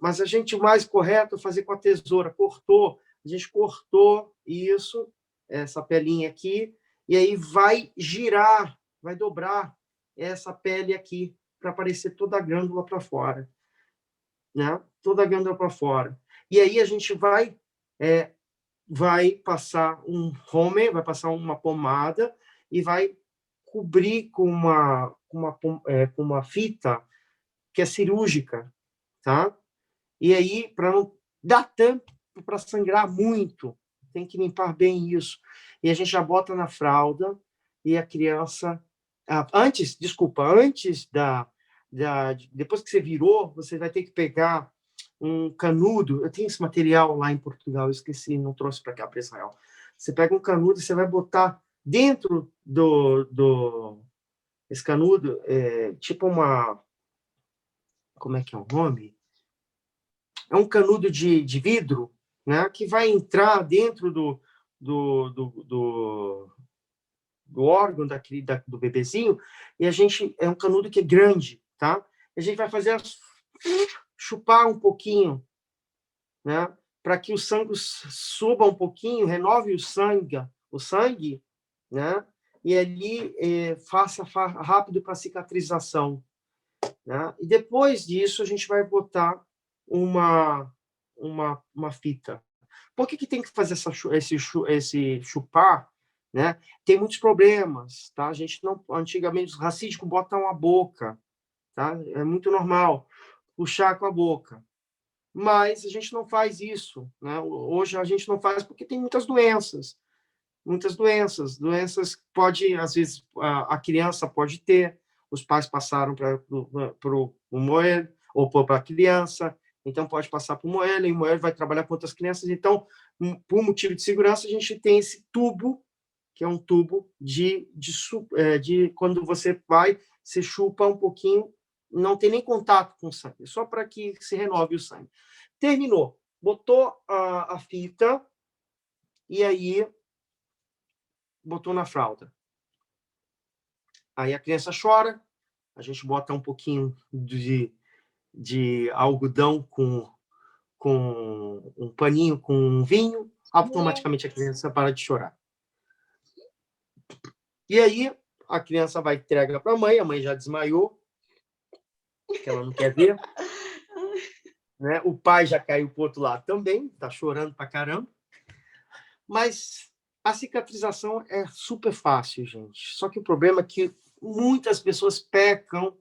Mas o mais correto é fazer com a tesoura. Cortou, a gente cortou isso, essa pelinha aqui, e aí vai girar, vai dobrar essa pele aqui, para aparecer toda a glândula para fora, né? Toda a glândula para fora. E aí a gente vai passar um homer, vai passar uma pomada e vai cobrir com uma fita que é cirúrgica, tá? E aí, para não dar tempo para sangrar muito, tem que limpar bem isso. E a gente já bota na fralda e a criança... Antes depois que você virou, você vai ter que pegar um canudo. Eu tenho esse material lá em Portugal, eu esqueci, não trouxe para cá, para Israel. Você pega um canudo e você vai botar dentro esse canudo, tipo uma... Como é que é o nome? É um canudo de vidro, né, que vai entrar dentro do órgão do bebezinho, e é um canudo que é grande, tá? A gente vai fazer chupar um pouquinho, né, para que o sangue suba um pouquinho, renove o sangue, né, e ali faça rápido para a cicatrização, né? E depois disso a gente vai botar uma fita. Por que tem que fazer esse chupar, né? Tem muitos problemas, tá? A gente não, antigamente os racídicos botam a boca, tá? É muito normal puxar com a boca, mas a gente não faz isso, né? Hoje a gente não faz porque tem muitas doenças pode, às vezes a criança pode ter, os pais passaram para o Moel ou para a criança, então pode passar para o Moel, e o Moel vai trabalhar com outras crianças. Então, por motivo de segurança, a gente tem esse tubo, que é um tubo de quando você chupa um pouquinho, não tem nem contato com o sangue, só para que se renove o sangue. Terminou, botou a fita, e aí botou na fralda. Aí a criança chora, a gente bota um pouquinho de algodão com um paninho com um vinho, automaticamente a criança para de chorar. E aí a criança vai entregar para a mãe já desmaiou, que ela não quer ver. Né? O pai já caiu para o outro lado também, está chorando para caramba. Mas a cicatrização é super fácil, gente. Só que o problema é que muitas pessoas pecam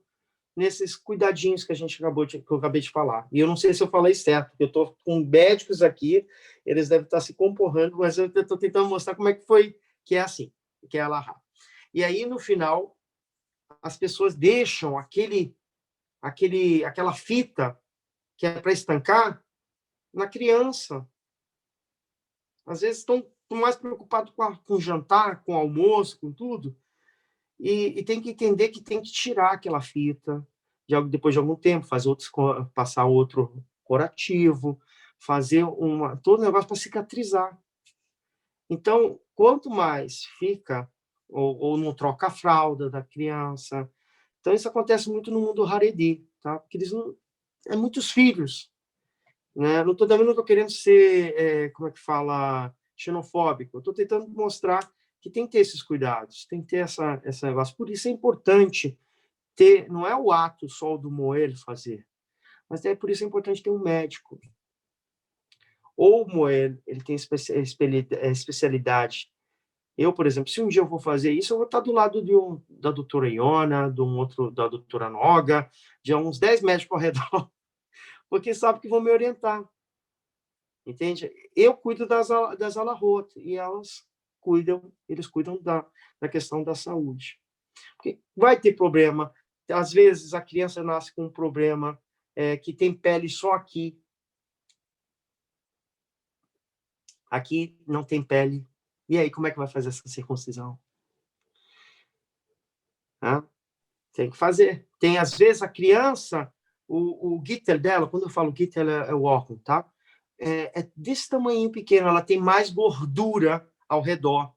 nesses cuidadinhos que eu acabei de falar. E eu não sei se eu falei certo, porque eu estou com médicos aqui, eles devem estar se comporrando, mas eu estou tentando mostrar como é que foi, que é assim, que é a Lahá. E aí, no final, as pessoas deixam aquela fita que é para estancar na criança. Às vezes estão mais preocupados com o jantar, com o almoço, com tudo, e tem que entender que tem que tirar aquela fita depois de algum tempo, passar outro curativo, fazer todo o negócio para cicatrizar. Então, quanto mais fica, ou não troca a fralda da criança. Então, isso acontece muito no mundo Haredi, tá? Porque eles não... É muitos filhos, né? Não estou também não estou querendo ser, como é que fala, xenofóbico. Estou tentando mostrar que tem que ter esses cuidados, tem que ter essa negócio. Por isso é importante ter, não é o ato só do moer fazer, mas por isso é importante ter um médico. Ou o moer, ele tem especialidade. Eu, por exemplo, se um dia eu vou fazer isso, eu vou estar do lado da doutora Iona, da doutora Noga, de uns 10 médicos ao redor, porque sabe que vão me orientar. Entende? Eu cuido das alahot, e eles cuidam da questão da saúde. Porque vai ter problema. Às vezes, a criança nasce com um problema que tem pele só aqui. Aqui não tem pele. E aí, como é que vai fazer essa circuncisão? Tem que fazer. Tem, às vezes, a criança, o gittel dela, quando eu falo gittel, é o órgão, tá? É desse tamanho pequeno, ela tem mais gordura ao redor.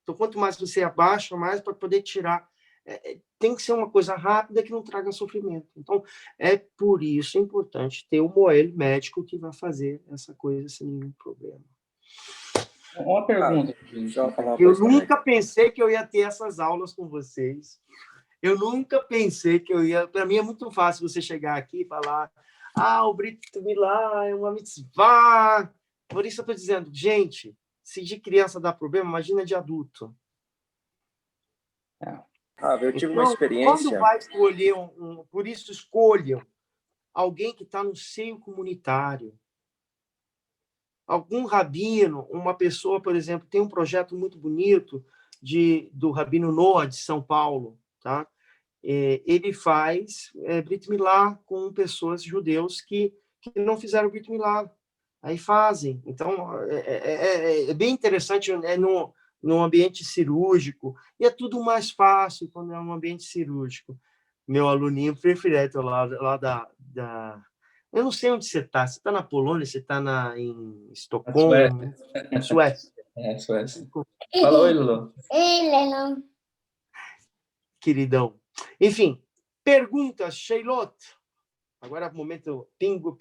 Então, quanto mais você abaixa, mais para poder tirar. Tem que ser uma coisa rápida que não traga sofrimento. Então, é por isso importante ter o moel médico que vai fazer essa coisa sem nenhum problema. Uma pergunta. Eu nunca pensei que eu ia ter essas aulas com vocês. Eu nunca pensei que eu ia... Para mim é muito fácil você chegar aqui e falar o Brit Milá é uma mitzvah. Por isso eu estou dizendo, gente, se de criança dá problema, imagina de adulto. Eu tive uma Então, experiência... quando vai escolher por isso, escolham alguém que está no seio comunitário. Algum rabino, uma pessoa, por exemplo, tem um projeto muito bonito do Rabino Noah, de São Paulo, tá? Ele faz Brit Milá com pessoas judeus que não fizeram Brit Milá. Aí fazem. Então, é bem interessante, no ambiente cirúrgico, e é tudo mais fácil quando é um ambiente cirúrgico. Meu aluninho preferido lá da... Eu não sei onde você está. Você está na Polônia? Você está em Estocolmo? Suécia. Suécia. Fala oi, Lulu. Ei, Lelão. Queridão. Enfim, perguntas, Sheilot. Agora é o momento pingo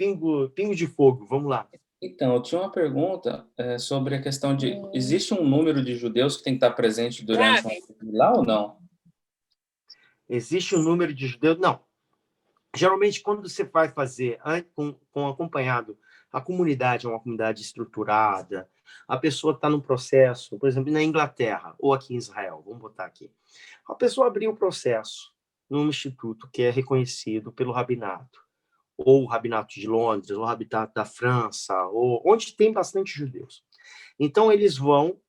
de fogo. Vamos lá. Então, eu tinha uma pergunta sobre a questão de... Existe um número de judeus que tem que estar presente durante lá ou não? Existe um número de judeus? Não. Geralmente, quando você vai fazer com acompanhado, a comunidade é uma comunidade estruturada, a pessoa está num processo, por exemplo, na Inglaterra ou aqui em Israel, vamos botar aqui. A pessoa abriu um processo num instituto que é reconhecido pelo rabinato, ou o rabinato de Londres, ou o rabinato da França, ou onde tem bastante judeus. Então, eles vão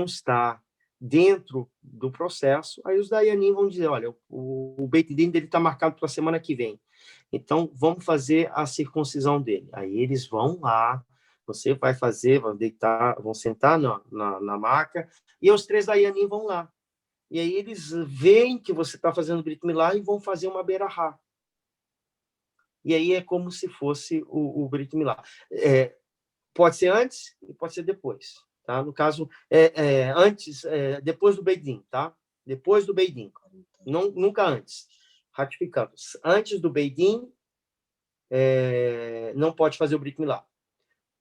estar dentro do processo, aí os Dayanim vão dizer, olha, o Beit Din dele está marcado para a semana que vem, então vamos fazer a circuncisão dele. Aí eles vão lá, você vai fazer, vão sentar na maca, e os 3 Dayanim vão lá. E aí eles veem que você está fazendo Brit Milá e vão fazer uma berahá. E aí é como se fosse o Brit Milá. Pode ser antes e pode ser depois. Tá? No caso, antes, depois do Beit Din, tá? Depois do Beit Din. Nunca antes. Ratificando. Antes do Beit Din, não pode fazer o Brit Milá.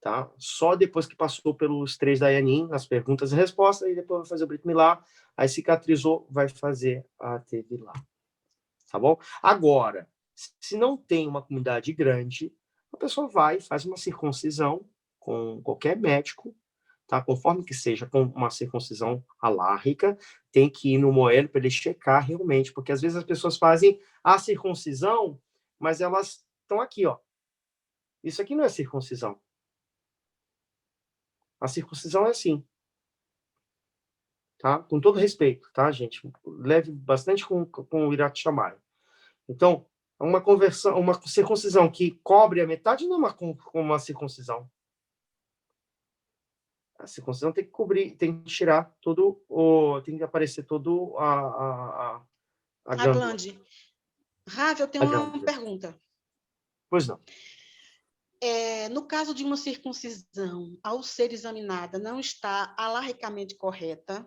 Tá? Só depois que passou pelos 3 Dayanim, as perguntas e respostas, e depois vai fazer o Brit Milá, aí cicatrizou, vai fazer a Tevilá. Tá bom? Agora, se não tem uma comunidade grande, a pessoa vai e faz uma circuncisão com qualquer médico, tá? Conforme que seja com uma circuncisão alárrica, tem que ir no moelo para ele checar realmente, porque às vezes as pessoas fazem a circuncisão, mas elas estão aqui, ó. Isso aqui não é circuncisão. A circuncisão é assim. Tá? Com todo respeito, tá, gente? Leve bastante com o Irat Shammai. Então, uma circuncisão que cobre a metade não é uma circuncisão. A circuncisão tem que cobrir, tem que tirar todo tem que aparecer todo a glande. Rav, eu tenho uma pergunta. Pois não. No caso de uma circuncisão, ao ser examinada, não está alarricamente correta,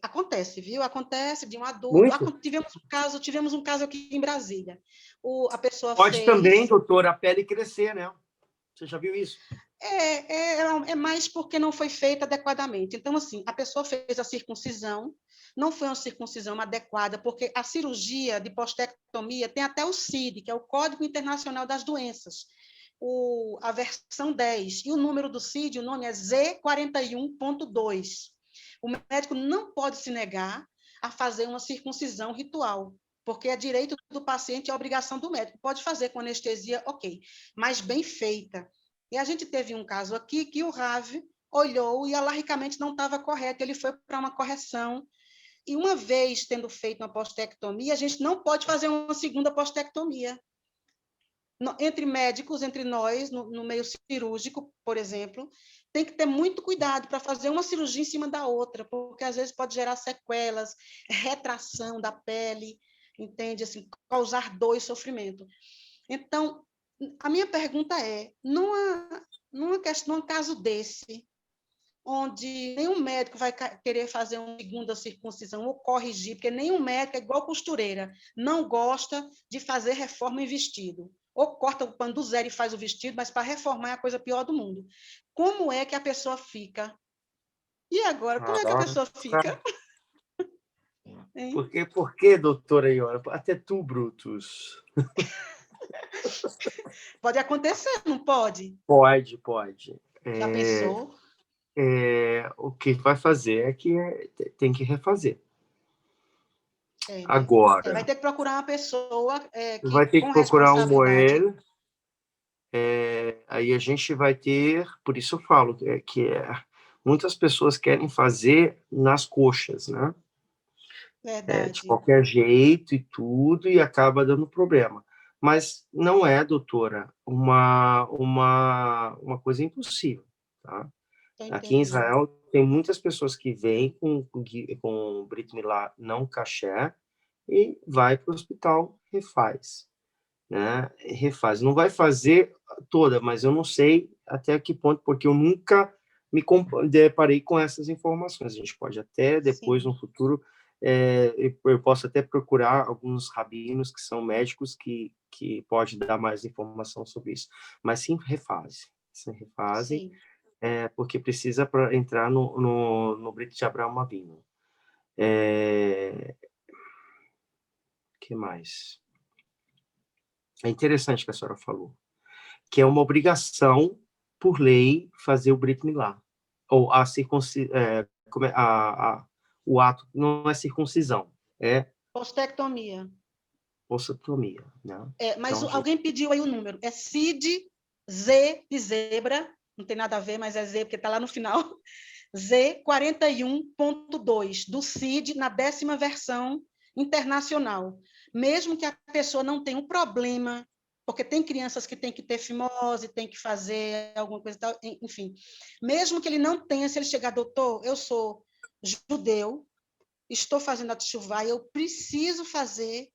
acontece, viu? Acontece de um adulto. Tivemos um caso aqui em Brasília. A pessoa Pode fez... também, doutora, a pele crescer, né? Você já viu isso? É mais porque não foi feita adequadamente. Então, assim, a pessoa fez a circuncisão, não foi uma circuncisão adequada, porque a cirurgia de postectomia tem até o CID, que é o Código Internacional das Doenças, a versão 10, e o número do CID, o nome é Z41.2. O médico não pode se negar a fazer uma circuncisão ritual, porque é direito do paciente e é obrigação do médico. Pode fazer com anestesia, ok, mas bem feita. E a gente teve um caso aqui que o Rav olhou e alarricamente não estava correto, ele foi para uma correção. E uma vez tendo feito uma postectomia, a gente não pode fazer uma segunda postectomia. Entre médicos, entre nós, no meio cirúrgico, por exemplo, tem que ter muito cuidado para fazer uma cirurgia em cima da outra, porque às vezes pode gerar sequelas, retração da pele, entende? Assim, causar dor e sofrimento. Então, a minha pergunta é, num caso desse, onde nenhum médico vai querer fazer uma segunda circuncisão ou corrigir, porque nenhum médico é igual costureira, não gosta de fazer reforma em vestido. Ou corta o pano do zero e faz o vestido, mas para reformar é a coisa pior do mundo. Como é que a pessoa fica? E agora, como é que a pessoa fica? Por que, doutora Iora? Até tu, Brutus. Pode acontecer, não pode? Pode. Já pensou? O que vai fazer é que tem que refazer. Né? Agora. Vai ter que procurar uma pessoa vai ter que procurar um Moel. Aí a gente vai ter, por isso eu falo que muitas pessoas querem fazer nas coxas, né? Verdade. De qualquer jeito e tudo, e acaba dando problema. Mas não é, doutora, uma coisa impossível, tá? Aqui em Israel, tem muitas pessoas que vêm com Brit Milá não kasher e vai para o hospital, refaz, né? Refaz. Não vai fazer toda, mas eu não sei até que ponto, porque eu nunca me deparei com essas informações. A gente pode até depois, no futuro, eu posso até procurar alguns rabinos que são médicos que pode dar mais informação sobre isso. Mas sim, refazem. Porque precisa para entrar no Brit de Abraão Avinu. Que mais? É interessante que a senhora falou, que é uma obrigação, por lei, fazer o Brit Milá. Ou o ato não é circuncisão, é postectomia. Né? Mas então, alguém pediu aí o número. É CID, Z de zebra, não tem nada a ver, mas é Z, porque está lá no final. Z41.2, do CID, na 10ª versão internacional. Mesmo que a pessoa não tenha um problema, porque tem crianças que têm que ter fimose, tem que fazer alguma coisa e tal, enfim. Mesmo que ele não tenha, se ele chegar, doutor, eu sou judeu, estou fazendo a teshuvá e eu preciso fazer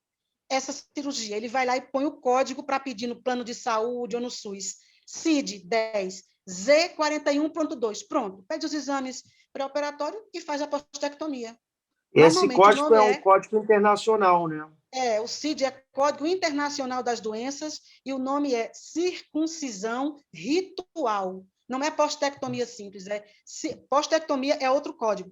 essa cirurgia. Ele vai lá e põe o código para pedir no plano de saúde ou no SUS. CID 10, Z41.2. Pronto. Pede os exames pré-operatórios e faz a postectomia. Esse código é um código internacional, né? O CID é Código Internacional das Doenças e o nome é circuncisão ritual. Não é postectomia simples, postectomia é outro código.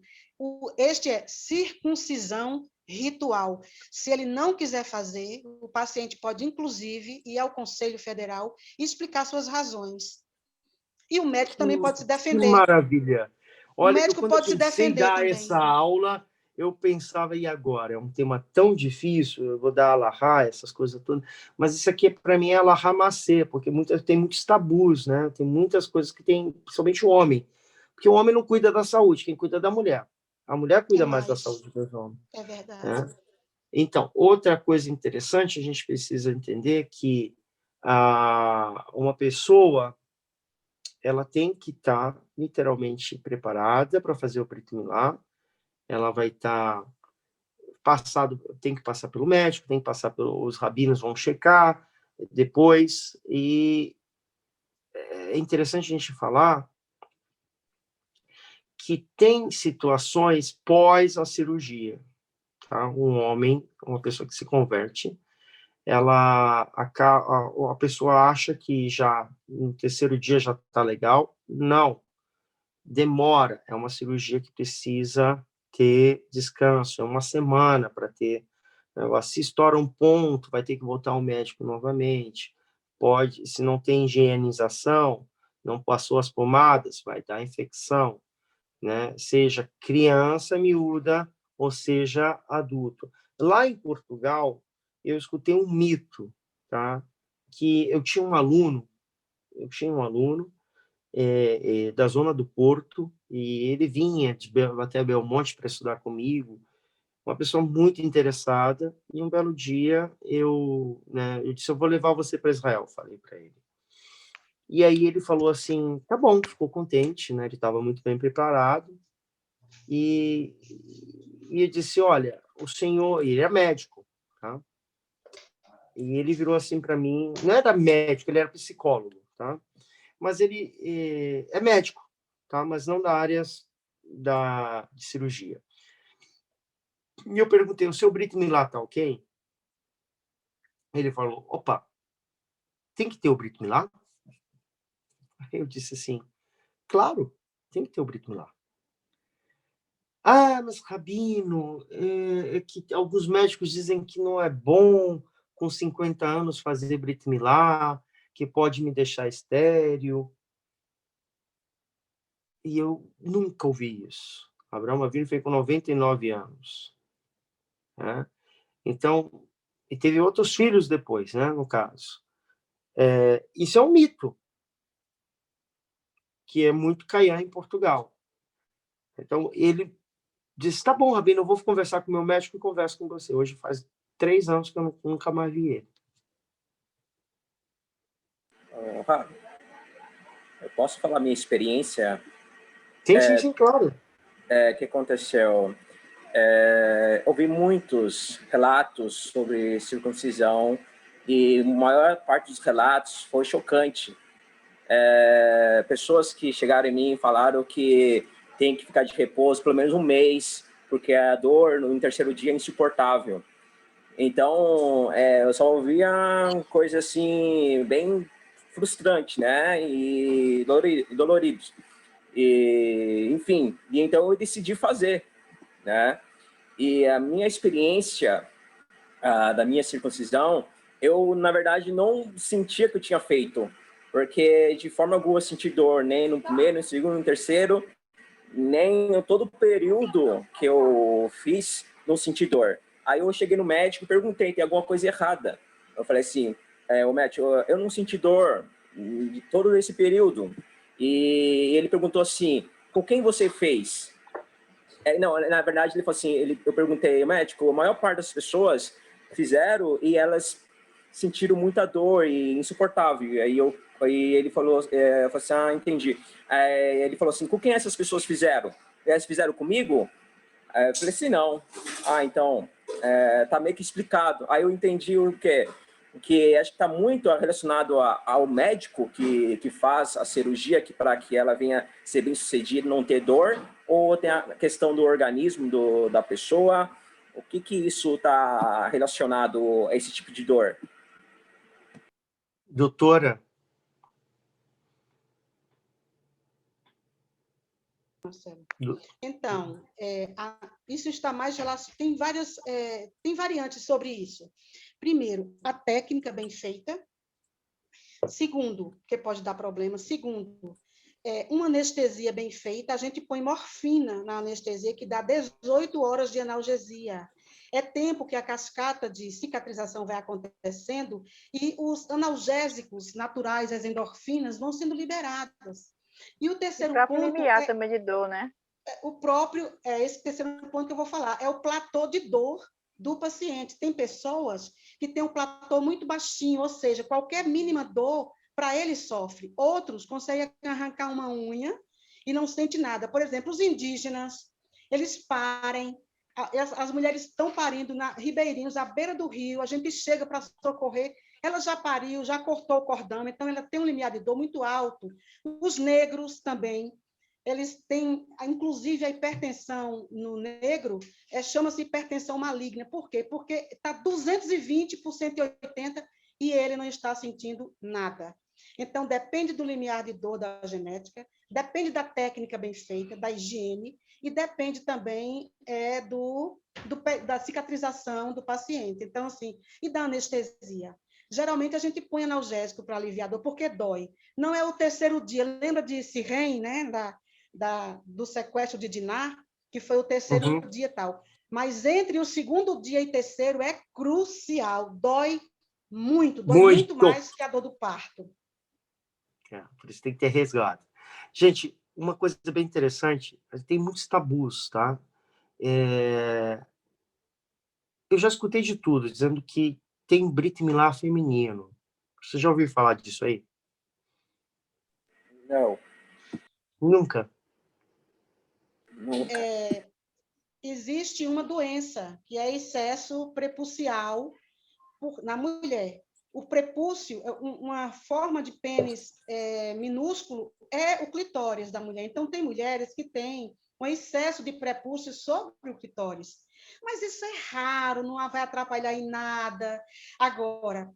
Este é circuncisão ritual. Se ele não quiser fazer, o paciente pode, inclusive, ir ao Conselho Federal e explicar suas razões. E o médico também pode se defender. Que maravilha! Olha, o médico pode se defender dar também. Essa aula, eu pensava, e agora? É um tema tão difícil, eu vou dar alahá, essas coisas todas, mas isso aqui, para mim, é alahá macê, porque tem muitos tabus, né? Tem muitas coisas que tem, principalmente o homem, porque o homem não cuida da saúde, quem cuida é da mulher. A mulher cuida mais da saúde dos homens. É verdade. Né? Então, outra coisa interessante, a gente precisa entender que uma pessoa ela tem que estar literalmente preparada para fazer o Brit Milá, ela vai estar tem que passar pelo médico, tem que passar os rabinos vão checar, depois, e é interessante a gente falar que tem situações pós a cirurgia, tá? Um homem, uma pessoa que se converte, a pessoa acha que já no terceiro dia já está legal. Não, demora. É uma cirurgia que precisa ter descanso, é uma semana para ter. Se estoura um ponto, vai ter que voltar ao médico novamente. Pode, se não tem higienização, não passou as pomadas, vai dar infecção, né? Seja criança miúda ou seja adulto. Lá em Portugal, eu escutei um mito, tá? Que eu tinha um aluno da zona do Porto, e ele vinha até Belmonte para estudar comigo, uma pessoa muito interessada, e um belo dia eu disse, eu vou levar você para Israel, falei para ele. E aí ele falou assim, tá bom, ficou contente, né? Ele estava muito bem preparado, e eu disse, olha, o senhor, ele é médico, tá? E ele virou assim para mim, não era médico, ele era psicólogo, tá? Mas ele é médico, tá? Mas não da área de cirurgia. E eu perguntei, o seu Brit Milá tá ok? Ele falou, opa, tem que ter o Brit Milá? Eu disse assim, claro, tem que ter o Brit Milá. Ah, mas Rabino, é que alguns médicos dizem que não é bom com 50 anos fazer Brit Milá, que pode me deixar estéril. E eu nunca ouvi isso. Abraão Avinu foi com 99 anos. Né? Então, e teve outros filhos depois, né, no caso. Isso é um mito, que é muito caiá em Portugal. Então, ele disse, tá bom, Rabino, eu vou conversar com o meu médico e converso com você. Hoje faz 3 anos que eu nunca mais vi ele. Eu posso falar minha experiência? Sim, claro. O que aconteceu? Ouvi muitos relatos sobre circuncisão e a maior parte dos relatos foi chocante. Pessoas que chegaram em mim e falaram que tem que ficar de repouso pelo menos um mês, porque a dor no terceiro dia é insuportável. Então, eu só ouvia coisa assim, bem frustrante, né? E doloridos. E, enfim, então eu decidi fazer, né? E a minha experiência da minha circuncisão, eu, na verdade, não sentia que eu tinha feito, porque de forma alguma eu senti dor, nem no primeiro, no segundo, no terceiro, nem em todo o período que eu fiz, não senti dor. Aí eu cheguei no médico e perguntei, tem alguma coisa errada? Eu falei assim, o médico, eu não senti dor de todo esse período. E ele perguntou assim, com quem você fez? Não, na verdade, ele falou assim, eu perguntei, médico, a maior parte das pessoas fizeram e elas sentiram muita dor e insuportável. Aí ele falou, eu falei assim, entendi. Ele falou assim, com quem essas pessoas fizeram? Elas fizeram comigo? Eu falei assim, não. Então, tá meio que explicado. Aí eu entendi o quê? Que acho que está muito relacionado ao médico que faz a cirurgia para que ela venha ser bem sucedida, não ter dor, ou tem a questão do organismo da pessoa? O que isso está relacionado a esse tipo de dor? Doutora? Então, isso está mais relacionado. Tem variantes sobre isso. Primeiro, a técnica bem feita. Segundo, que pode dar problema. Segundo, uma anestesia bem feita. A gente põe morfina na anestesia, que dá 18 horas de analgesia. É tempo que a cascata de cicatrização vai acontecendo e os analgésicos naturais, as endorfinas, vão sendo liberadas. E o terceiro ponto... limiar também de dor, né? Esse terceiro ponto que eu vou falar, é o platô de dor do paciente. Tem pessoas que têm um platô muito baixinho, ou seja, qualquer mínima dor, para ele sofre. Outros conseguem arrancar uma unha e não sente nada. Por exemplo, os indígenas, eles parem, as mulheres estão parindo ribeirinhos, à beira do rio, a gente chega para socorrer, ela já pariu, já cortou o cordão, então ela tem um limiar de dor muito alto. Os negros também, eles têm, inclusive, a hipertensão no negro, chama-se hipertensão maligna. Por quê? Porque está 220 por 180 e ele não está sentindo nada. Então, depende do limiar de dor da genética, depende da técnica bem feita, da higiene, e depende também da cicatrização do paciente. Então, assim, e da anestesia. Geralmente, a gente põe analgésico para aliviar a dor, porque dói. Não é o terceiro dia. Lembra de Sirene, né? Do sequestro de Dinar, que foi o terceiro dia e tal. Mas entre o segundo dia e terceiro é crucial. Dói muito mais que a dor do parto. Por isso tem que ter resguardo. Gente, uma coisa bem interessante, tem muitos tabus, tá? Eu já escutei de tudo, dizendo que tem Brit Milá feminino. Você já ouviu falar disso aí? Não. Nunca? Nunca. Existe uma doença, que é excesso prepucial na mulher. O prepúcio, uma forma de pênis minúsculo, é o clitóris da mulher. Então, tem mulheres que têm um excesso de prepúcio sobre o clitóris. Mas isso é raro, não vai atrapalhar em nada. Agora,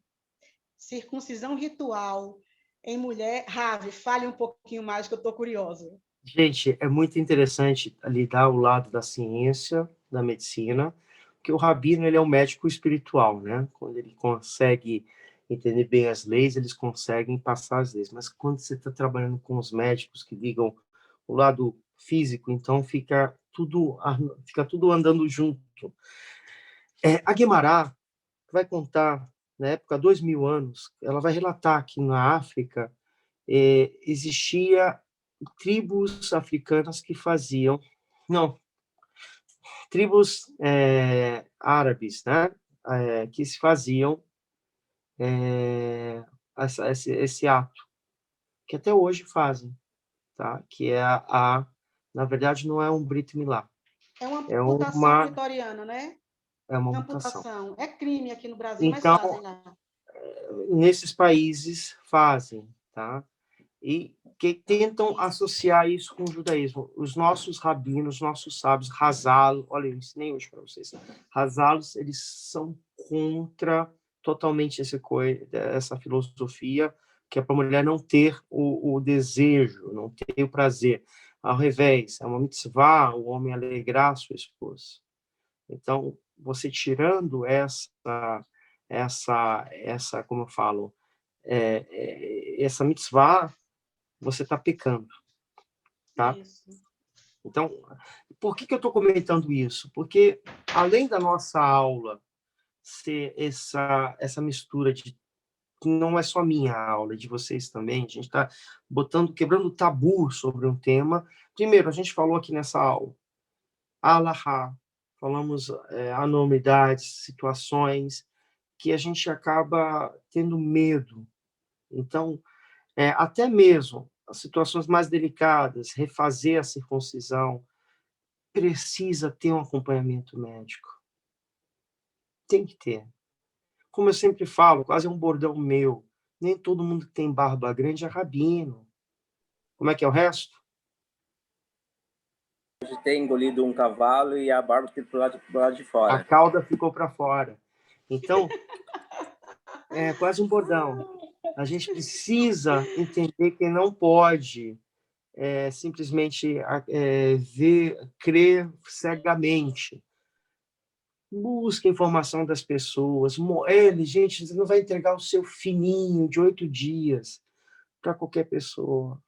circuncisão ritual em mulher, Ravi, fale um pouquinho mais, que eu estou curiosa. Gente, é muito interessante lidar ao lado da ciência, da medicina, porque o rabino, ele é um médico espiritual, né? Quando ele consegue entender bem as leis, eles conseguem passar as leis. Mas quando você está trabalhando com os médicos que ligam o lado físico, então fica tudo andando junto. A Guemará vai contar, na época, 2000 anos, ela vai relatar que na África existia tribos africanas que faziam... Não, tribos árabes, né? Que se faziam esse ato, que até hoje fazem, tá? Que na verdade, não é um Brit Milá. É uma amputação clitoriana, né? É uma amputação. É crime aqui no Brasil, então, mas fazem lá. Nesses países fazem, tá? E que tentam associar isso com o judaísmo. Os nossos rabinos, nossos sábios, Hazal, olha, eu ensinei hoje para vocês, Hazalos, eles são contra totalmente essa filosofia, que é para a mulher não ter o desejo, não ter o prazer. Ao revés, é uma mitzvah o homem alegrar a sua esposa. Então, você tirando essa como eu falo, essa mitzvah, você está pecando, tá? Isso. Então, por que eu estou comentando isso? Porque, além da nossa aula ser essa mistura de... Não é só minha aula, é de vocês também. A gente está quebrando tabu sobre um tema. Primeiro, a gente falou aqui nessa aula, Alahá, falamos anormalidades, situações que a gente acaba tendo medo. Então, até mesmo as situações mais delicadas, refazer a circuncisão, precisa ter um acompanhamento médico. Tem que ter. Como eu sempre falo, quase é um bordão meu, nem todo mundo que tem barba grande é rabino. Como é que é o resto? De ter engolido um cavalo e a barba ter pro lado de fora. A cauda ficou para fora. Então, é quase um bordão. A gente precisa entender que não pode simplesmente crer cegamente. Busque informação das pessoas. Gente, você não vai entregar o seu fininho de 8 dias para qualquer pessoa.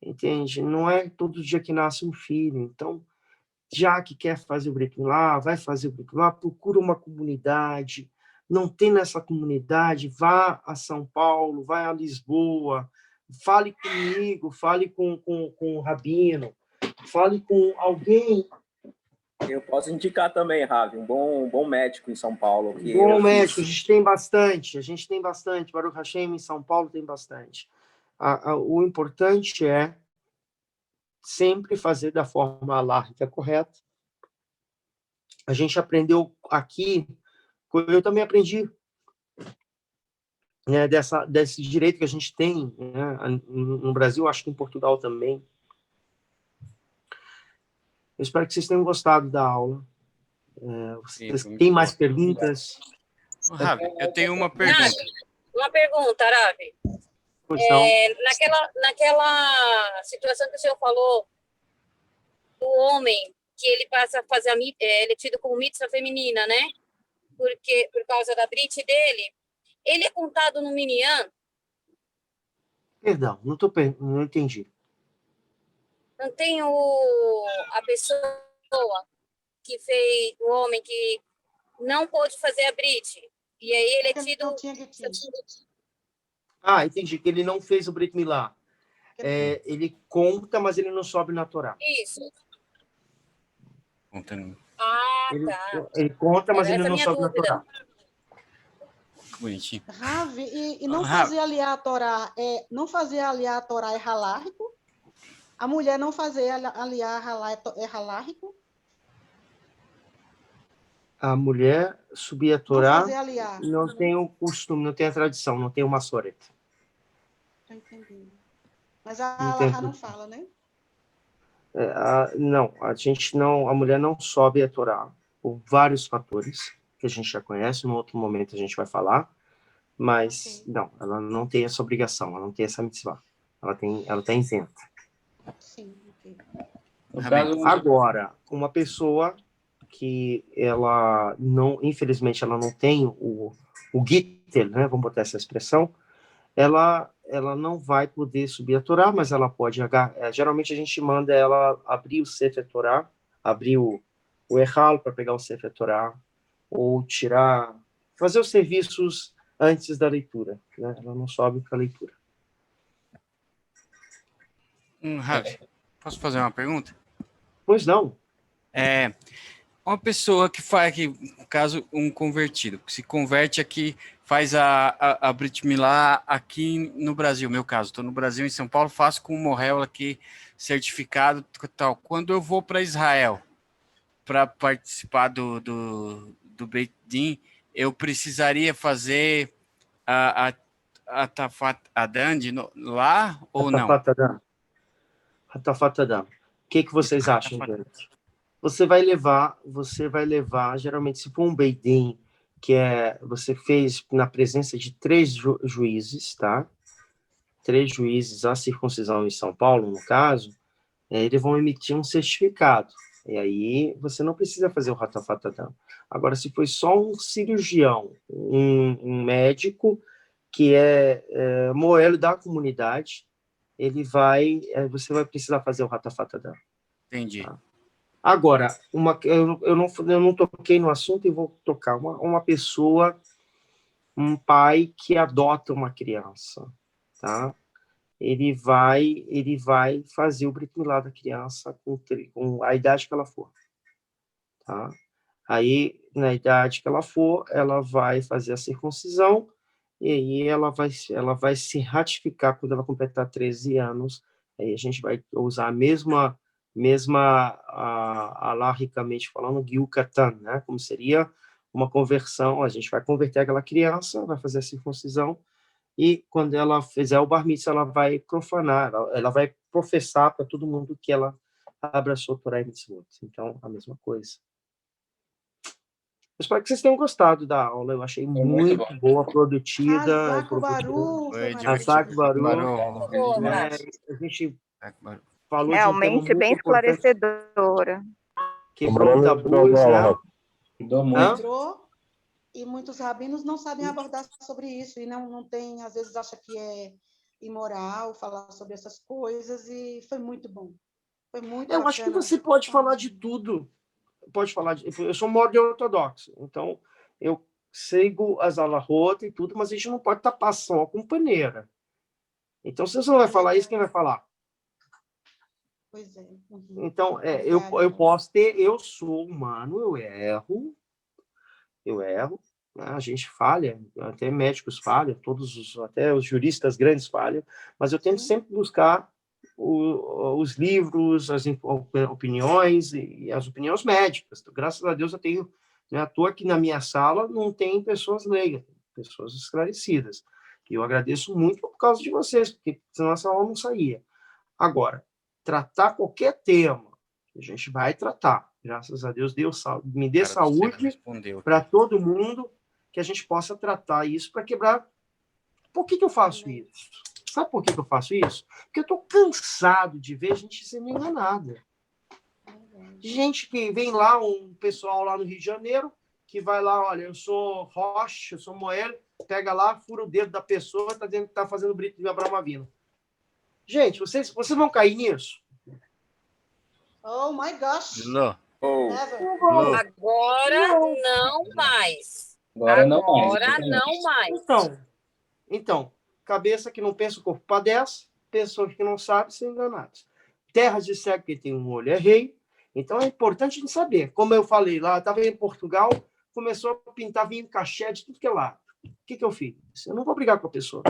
Entende? Não é todo dia que nasce um filho. Então, já que quer fazer o Brit Milá, vai fazer o Brit Milá, procura uma comunidade. Não tem nessa comunidade, vá a São Paulo, vai a Lisboa, fale comigo, fale com o rabino, fale com alguém. Eu posso indicar também, Ravi, um bom médico em São Paulo. Bom médico, a gente tem bastante, Baruch Hashem, em São Paulo tem bastante. O importante é sempre fazer da forma alárrica correta. A gente aprendeu aqui, eu também aprendi. né, desse direito que a gente tem, né, no Brasil, acho que em Portugal também. Eu espero que vocês tenham gostado da aula. Vocês têm mais perguntas? Ravi, eu tenho uma pergunta. Uma pergunta, Aravi. Naquela situação que o senhor falou do homem, que ele passa a fazer ele é tido como mitzvah feminina, né? Por causa da brit dele, ele é contado no minyan? Perdão, não entendi. Não tem a pessoa que fez, o homem que não pôde fazer a brit, e aí ele é tido... Ah, entendi, que ele não fez o Brit Milá. Ele conta, mas ele não sobe na Torá. Isso. Contando. Tá. Ele conta, mas ele não sobe na Torá. Bonitinho. Ravi, e não fazer aliar a Torá é halárrico? A mulher não fazer aliar é halárrico? A mulher subir a Torá fazer aliar. não tem o costume, não tem a tradição, não tem o Massoret. Estou entendendo. Mas a halá não fala, né? Não, a mulher não sobe a Torá por vários fatores que a gente já conhece, no outro momento a gente vai falar, mas não, ela não tem essa obrigação, ela não tem essa mitzvah. Ela tá isenta. Sim, ok. Agora, uma pessoa que ela não, infelizmente, ela não tem o Gittel, né? Vamos botar essa expressão, ela não vai poder subir a Torá, mas ela pode, geralmente a gente manda ela abrir o Sefer Torá, abrir o Echal para pegar o Sefer Torá, ou fazer os serviços antes da leitura, né? Ela não sobe para a leitura. Ravi, posso fazer uma pergunta? Pois não. Uma pessoa que faz, no caso, um convertido, que se converte aqui, faz a Brit Milá aqui no Brasil, meu caso, estou no Brasil, em São Paulo, faço com o Mohel aqui, certificado tal. Quando eu vou para Israel para participar do Beit Din, eu precisaria fazer a Tafat Adam lá ou não? Tafat Adam. O que vocês acham, gente? Você vai levar, geralmente, se for um Beit Din, você fez na presença de 3 juízes, tá? 3 juízes, a circuncisão em São Paulo, no caso, eles vão emitir um certificado. E aí você não precisa fazer o Hatafat Adam. Agora, se foi só um cirurgião, um médico, que é moelo da comunidade, você vai precisar fazer o Hatafat Adam. Entendi. Tá? Agora, eu não toquei no assunto e vou tocar. Uma pessoa, um pai que adota uma criança, tá? Ele vai fazer o Brit Milá da criança com a idade que ela for, tá? Aí, na idade que ela for, ela vai fazer a circuncisão e aí ela vai se ratificar quando ela completar 13 anos. Aí a gente vai usar a mesma alarricamente falando, Gil Katan, né? Como seria uma conversão, a gente vai converter aquela criança, vai fazer a circuncisão, e quando ela fizer o bar mitzvah, ela vai profanar, ela vai professar para todo mundo que ela abraçou Torá e mitzvot. Então, a mesma coisa. Eu espero que vocês tenham gostado da aula, eu achei muito boa, produtiva. Hazak Baru. A gente falou realmente bem esclarecedora. Quebrou tabus, né? E muitos rabinos não sabem abordar sobre isso, e não tem, às vezes acha que é imoral falar sobre essas coisas, e foi muito bom. Foi muito Eu acho que você pode falar de tudo. Eu sou morde ortodoxo, então eu sigo as alahot e tudo, mas a gente não pode tapar só com paneira. Então, se você não vai falar isso, quem vai falar? Pois é. Então, eu posso ter, eu sou humano, eu erro, né? A gente falha, até médicos falham, até os juristas grandes falham, mas eu tento sempre buscar os livros, as opiniões e as opiniões médicas. Então, graças a Deus eu tenho, não é à toa que na minha sala não tem pessoas leigas, pessoas esclarecidas. E eu agradeço muito por causa de vocês, porque senão essa aula não saía. Agora, tratar qualquer tema, a gente vai tratar. Graças a Deus, me dê saúde para todo mundo, que a gente possa tratar isso para quebrar. Por que eu faço isso? Sabe por que eu faço isso? Porque eu estou cansado de ver gente sendo enganada. Gente que vem lá, um pessoal lá no Rio de Janeiro, que vai lá, olha, eu sou Rocha, eu sou Moelle, pega lá, fura o dedo da pessoa, está dizendo que está fazendo Brito de Abraão Avino. Gente, vocês vão cair nisso? Oh, my gosh. Agora não mais. Agora não mais. Então, cabeça que não pensa, o corpo padece, pessoas que não sabem são enganadas. Terras de cego que tem um olho é rei. Então, é importante a gente saber. Como eu falei lá, estava em Portugal, começou a pintar vinho caché de tudo que é lado. O que eu fiz? Eu não vou brigar com a pessoa.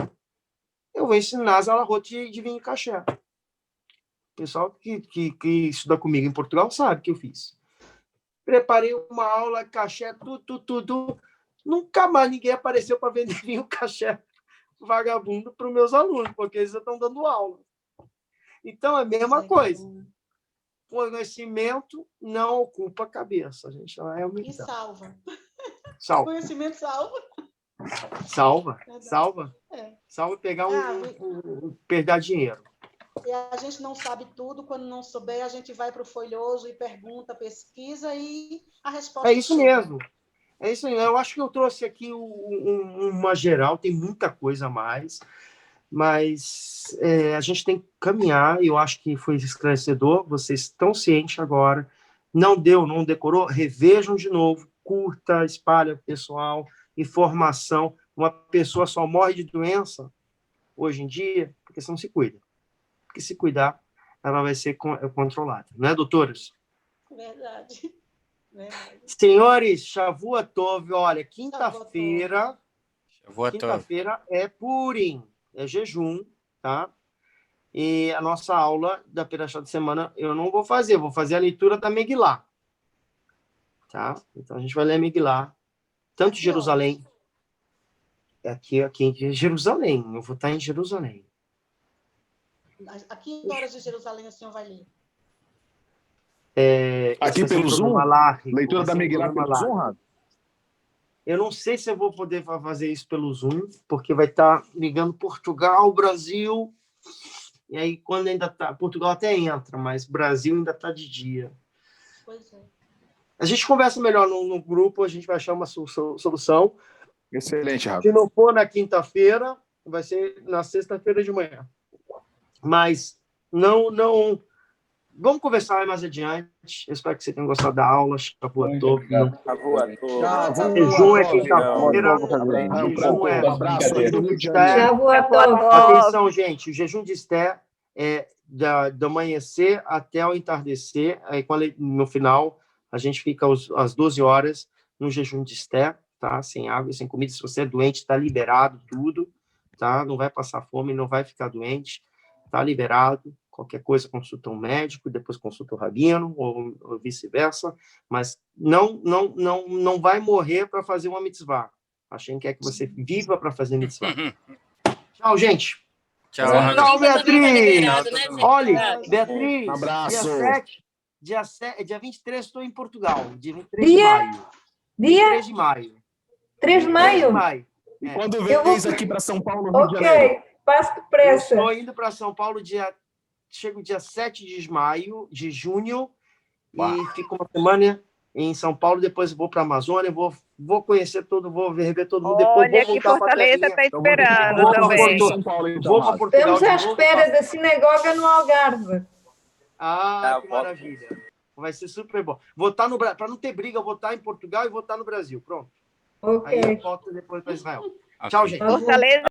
Eu vou ensinar as alarotes de vinho caché. O pessoal que estuda comigo em Portugal sabe o que eu fiz. Preparei uma aula caché, tudo. Nunca mais ninguém apareceu para vender vinho caché vagabundo para os meus alunos, porque eles estão dando aula. Então, é a mesma coisa. Conhecimento não ocupa a cabeça. A gente vai aumentar. E salva. Conhecimento salva. Salva. Salva pegar perder dinheiro. E a gente não sabe tudo. Quando não souber, a gente vai para o folhoso e pergunta, pesquisa e a resposta é isso mesmo. É isso aí. Eu acho que eu trouxe aqui uma geral, tem muita coisa a mais, mas a gente tem que caminhar. Eu acho que foi esclarecedor. Vocês estão cientes agora. Não decorou? Revejam de novo, curta, espalha, pessoal, informação. Uma pessoa só morre de doença hoje em dia porque não se cuida. Porque se cuidar, ela vai ser controlada. Não é, doutores? Verdade. Senhores, Shavua Tov, olha, quinta-feira é Purim, é jejum, tá? E a nossa aula da Perashá de semana eu não vou fazer, vou fazer a leitura da Megilá, tá? Então a gente vai ler a Megilá, tanto em Jerusalém, aqui em Jerusalém, eu vou estar em Jerusalém. A que horas de Jerusalém o senhor vai ler? Aqui pelo Zoom? Leitura da Megilá pelo Zoom, Rabi? Eu não sei se eu vou poder fazer isso pelo Zoom, porque vai estar ligando Portugal, Brasil, e aí quando ainda tá... Portugal até entra, mas Brasil ainda está de dia. Pois é. A gente conversa melhor no grupo, a gente vai achar uma solução. Excelente, Rabi. Se não for na quinta-feira, vai ser na sexta-feira de manhã. Mas não... Vamos conversar mais adiante. Eu espero que você tenha gostado da aula. Jejum é quinta-feira. Um abraço. Atenção, gente. O jejum de Esté é do amanhecer até o entardecer. Aí, no final, a gente fica às 12 horas no jejum de Esté, tá? Sem água e sem comida. Se você é doente, está liberado tudo, tá? Não vai passar fome, não vai ficar doente. Está liberado. Qualquer coisa, consulta um médico, depois consulta o rabino, ou vice-versa, mas não vai morrer para fazer uma mitzvah. A gente quer que você viva para fazer mitzvah. Tchau, gente. Tchau, Beatriz. Olha, Beatriz, Um abraço. dia 23 estou em Portugal, dia 23 de maio. 3 de maio. 3 de maio? E quando vens aqui para São Paulo, Rio de Ok, Janeiro? passo depressa. Estou indo para São Paulo chego dia 7 de junho, e fico uma semana em São Paulo, depois vou para a Amazônia, vou conhecer todo, vou rever todo mundo, depois Olha vou que voltar para Fortaleza está esperando também. Vou para Portugal. Estamos à espera da sinagoga no Algarve. Que maravilha. Vai ser super bom. Vou estar no Brasil, para não ter briga, eu vou estar em Portugal e vou estar no Brasil. Pronto. Ok. Aí eu volto depois para Israel. Tchau, gente. Fortaleza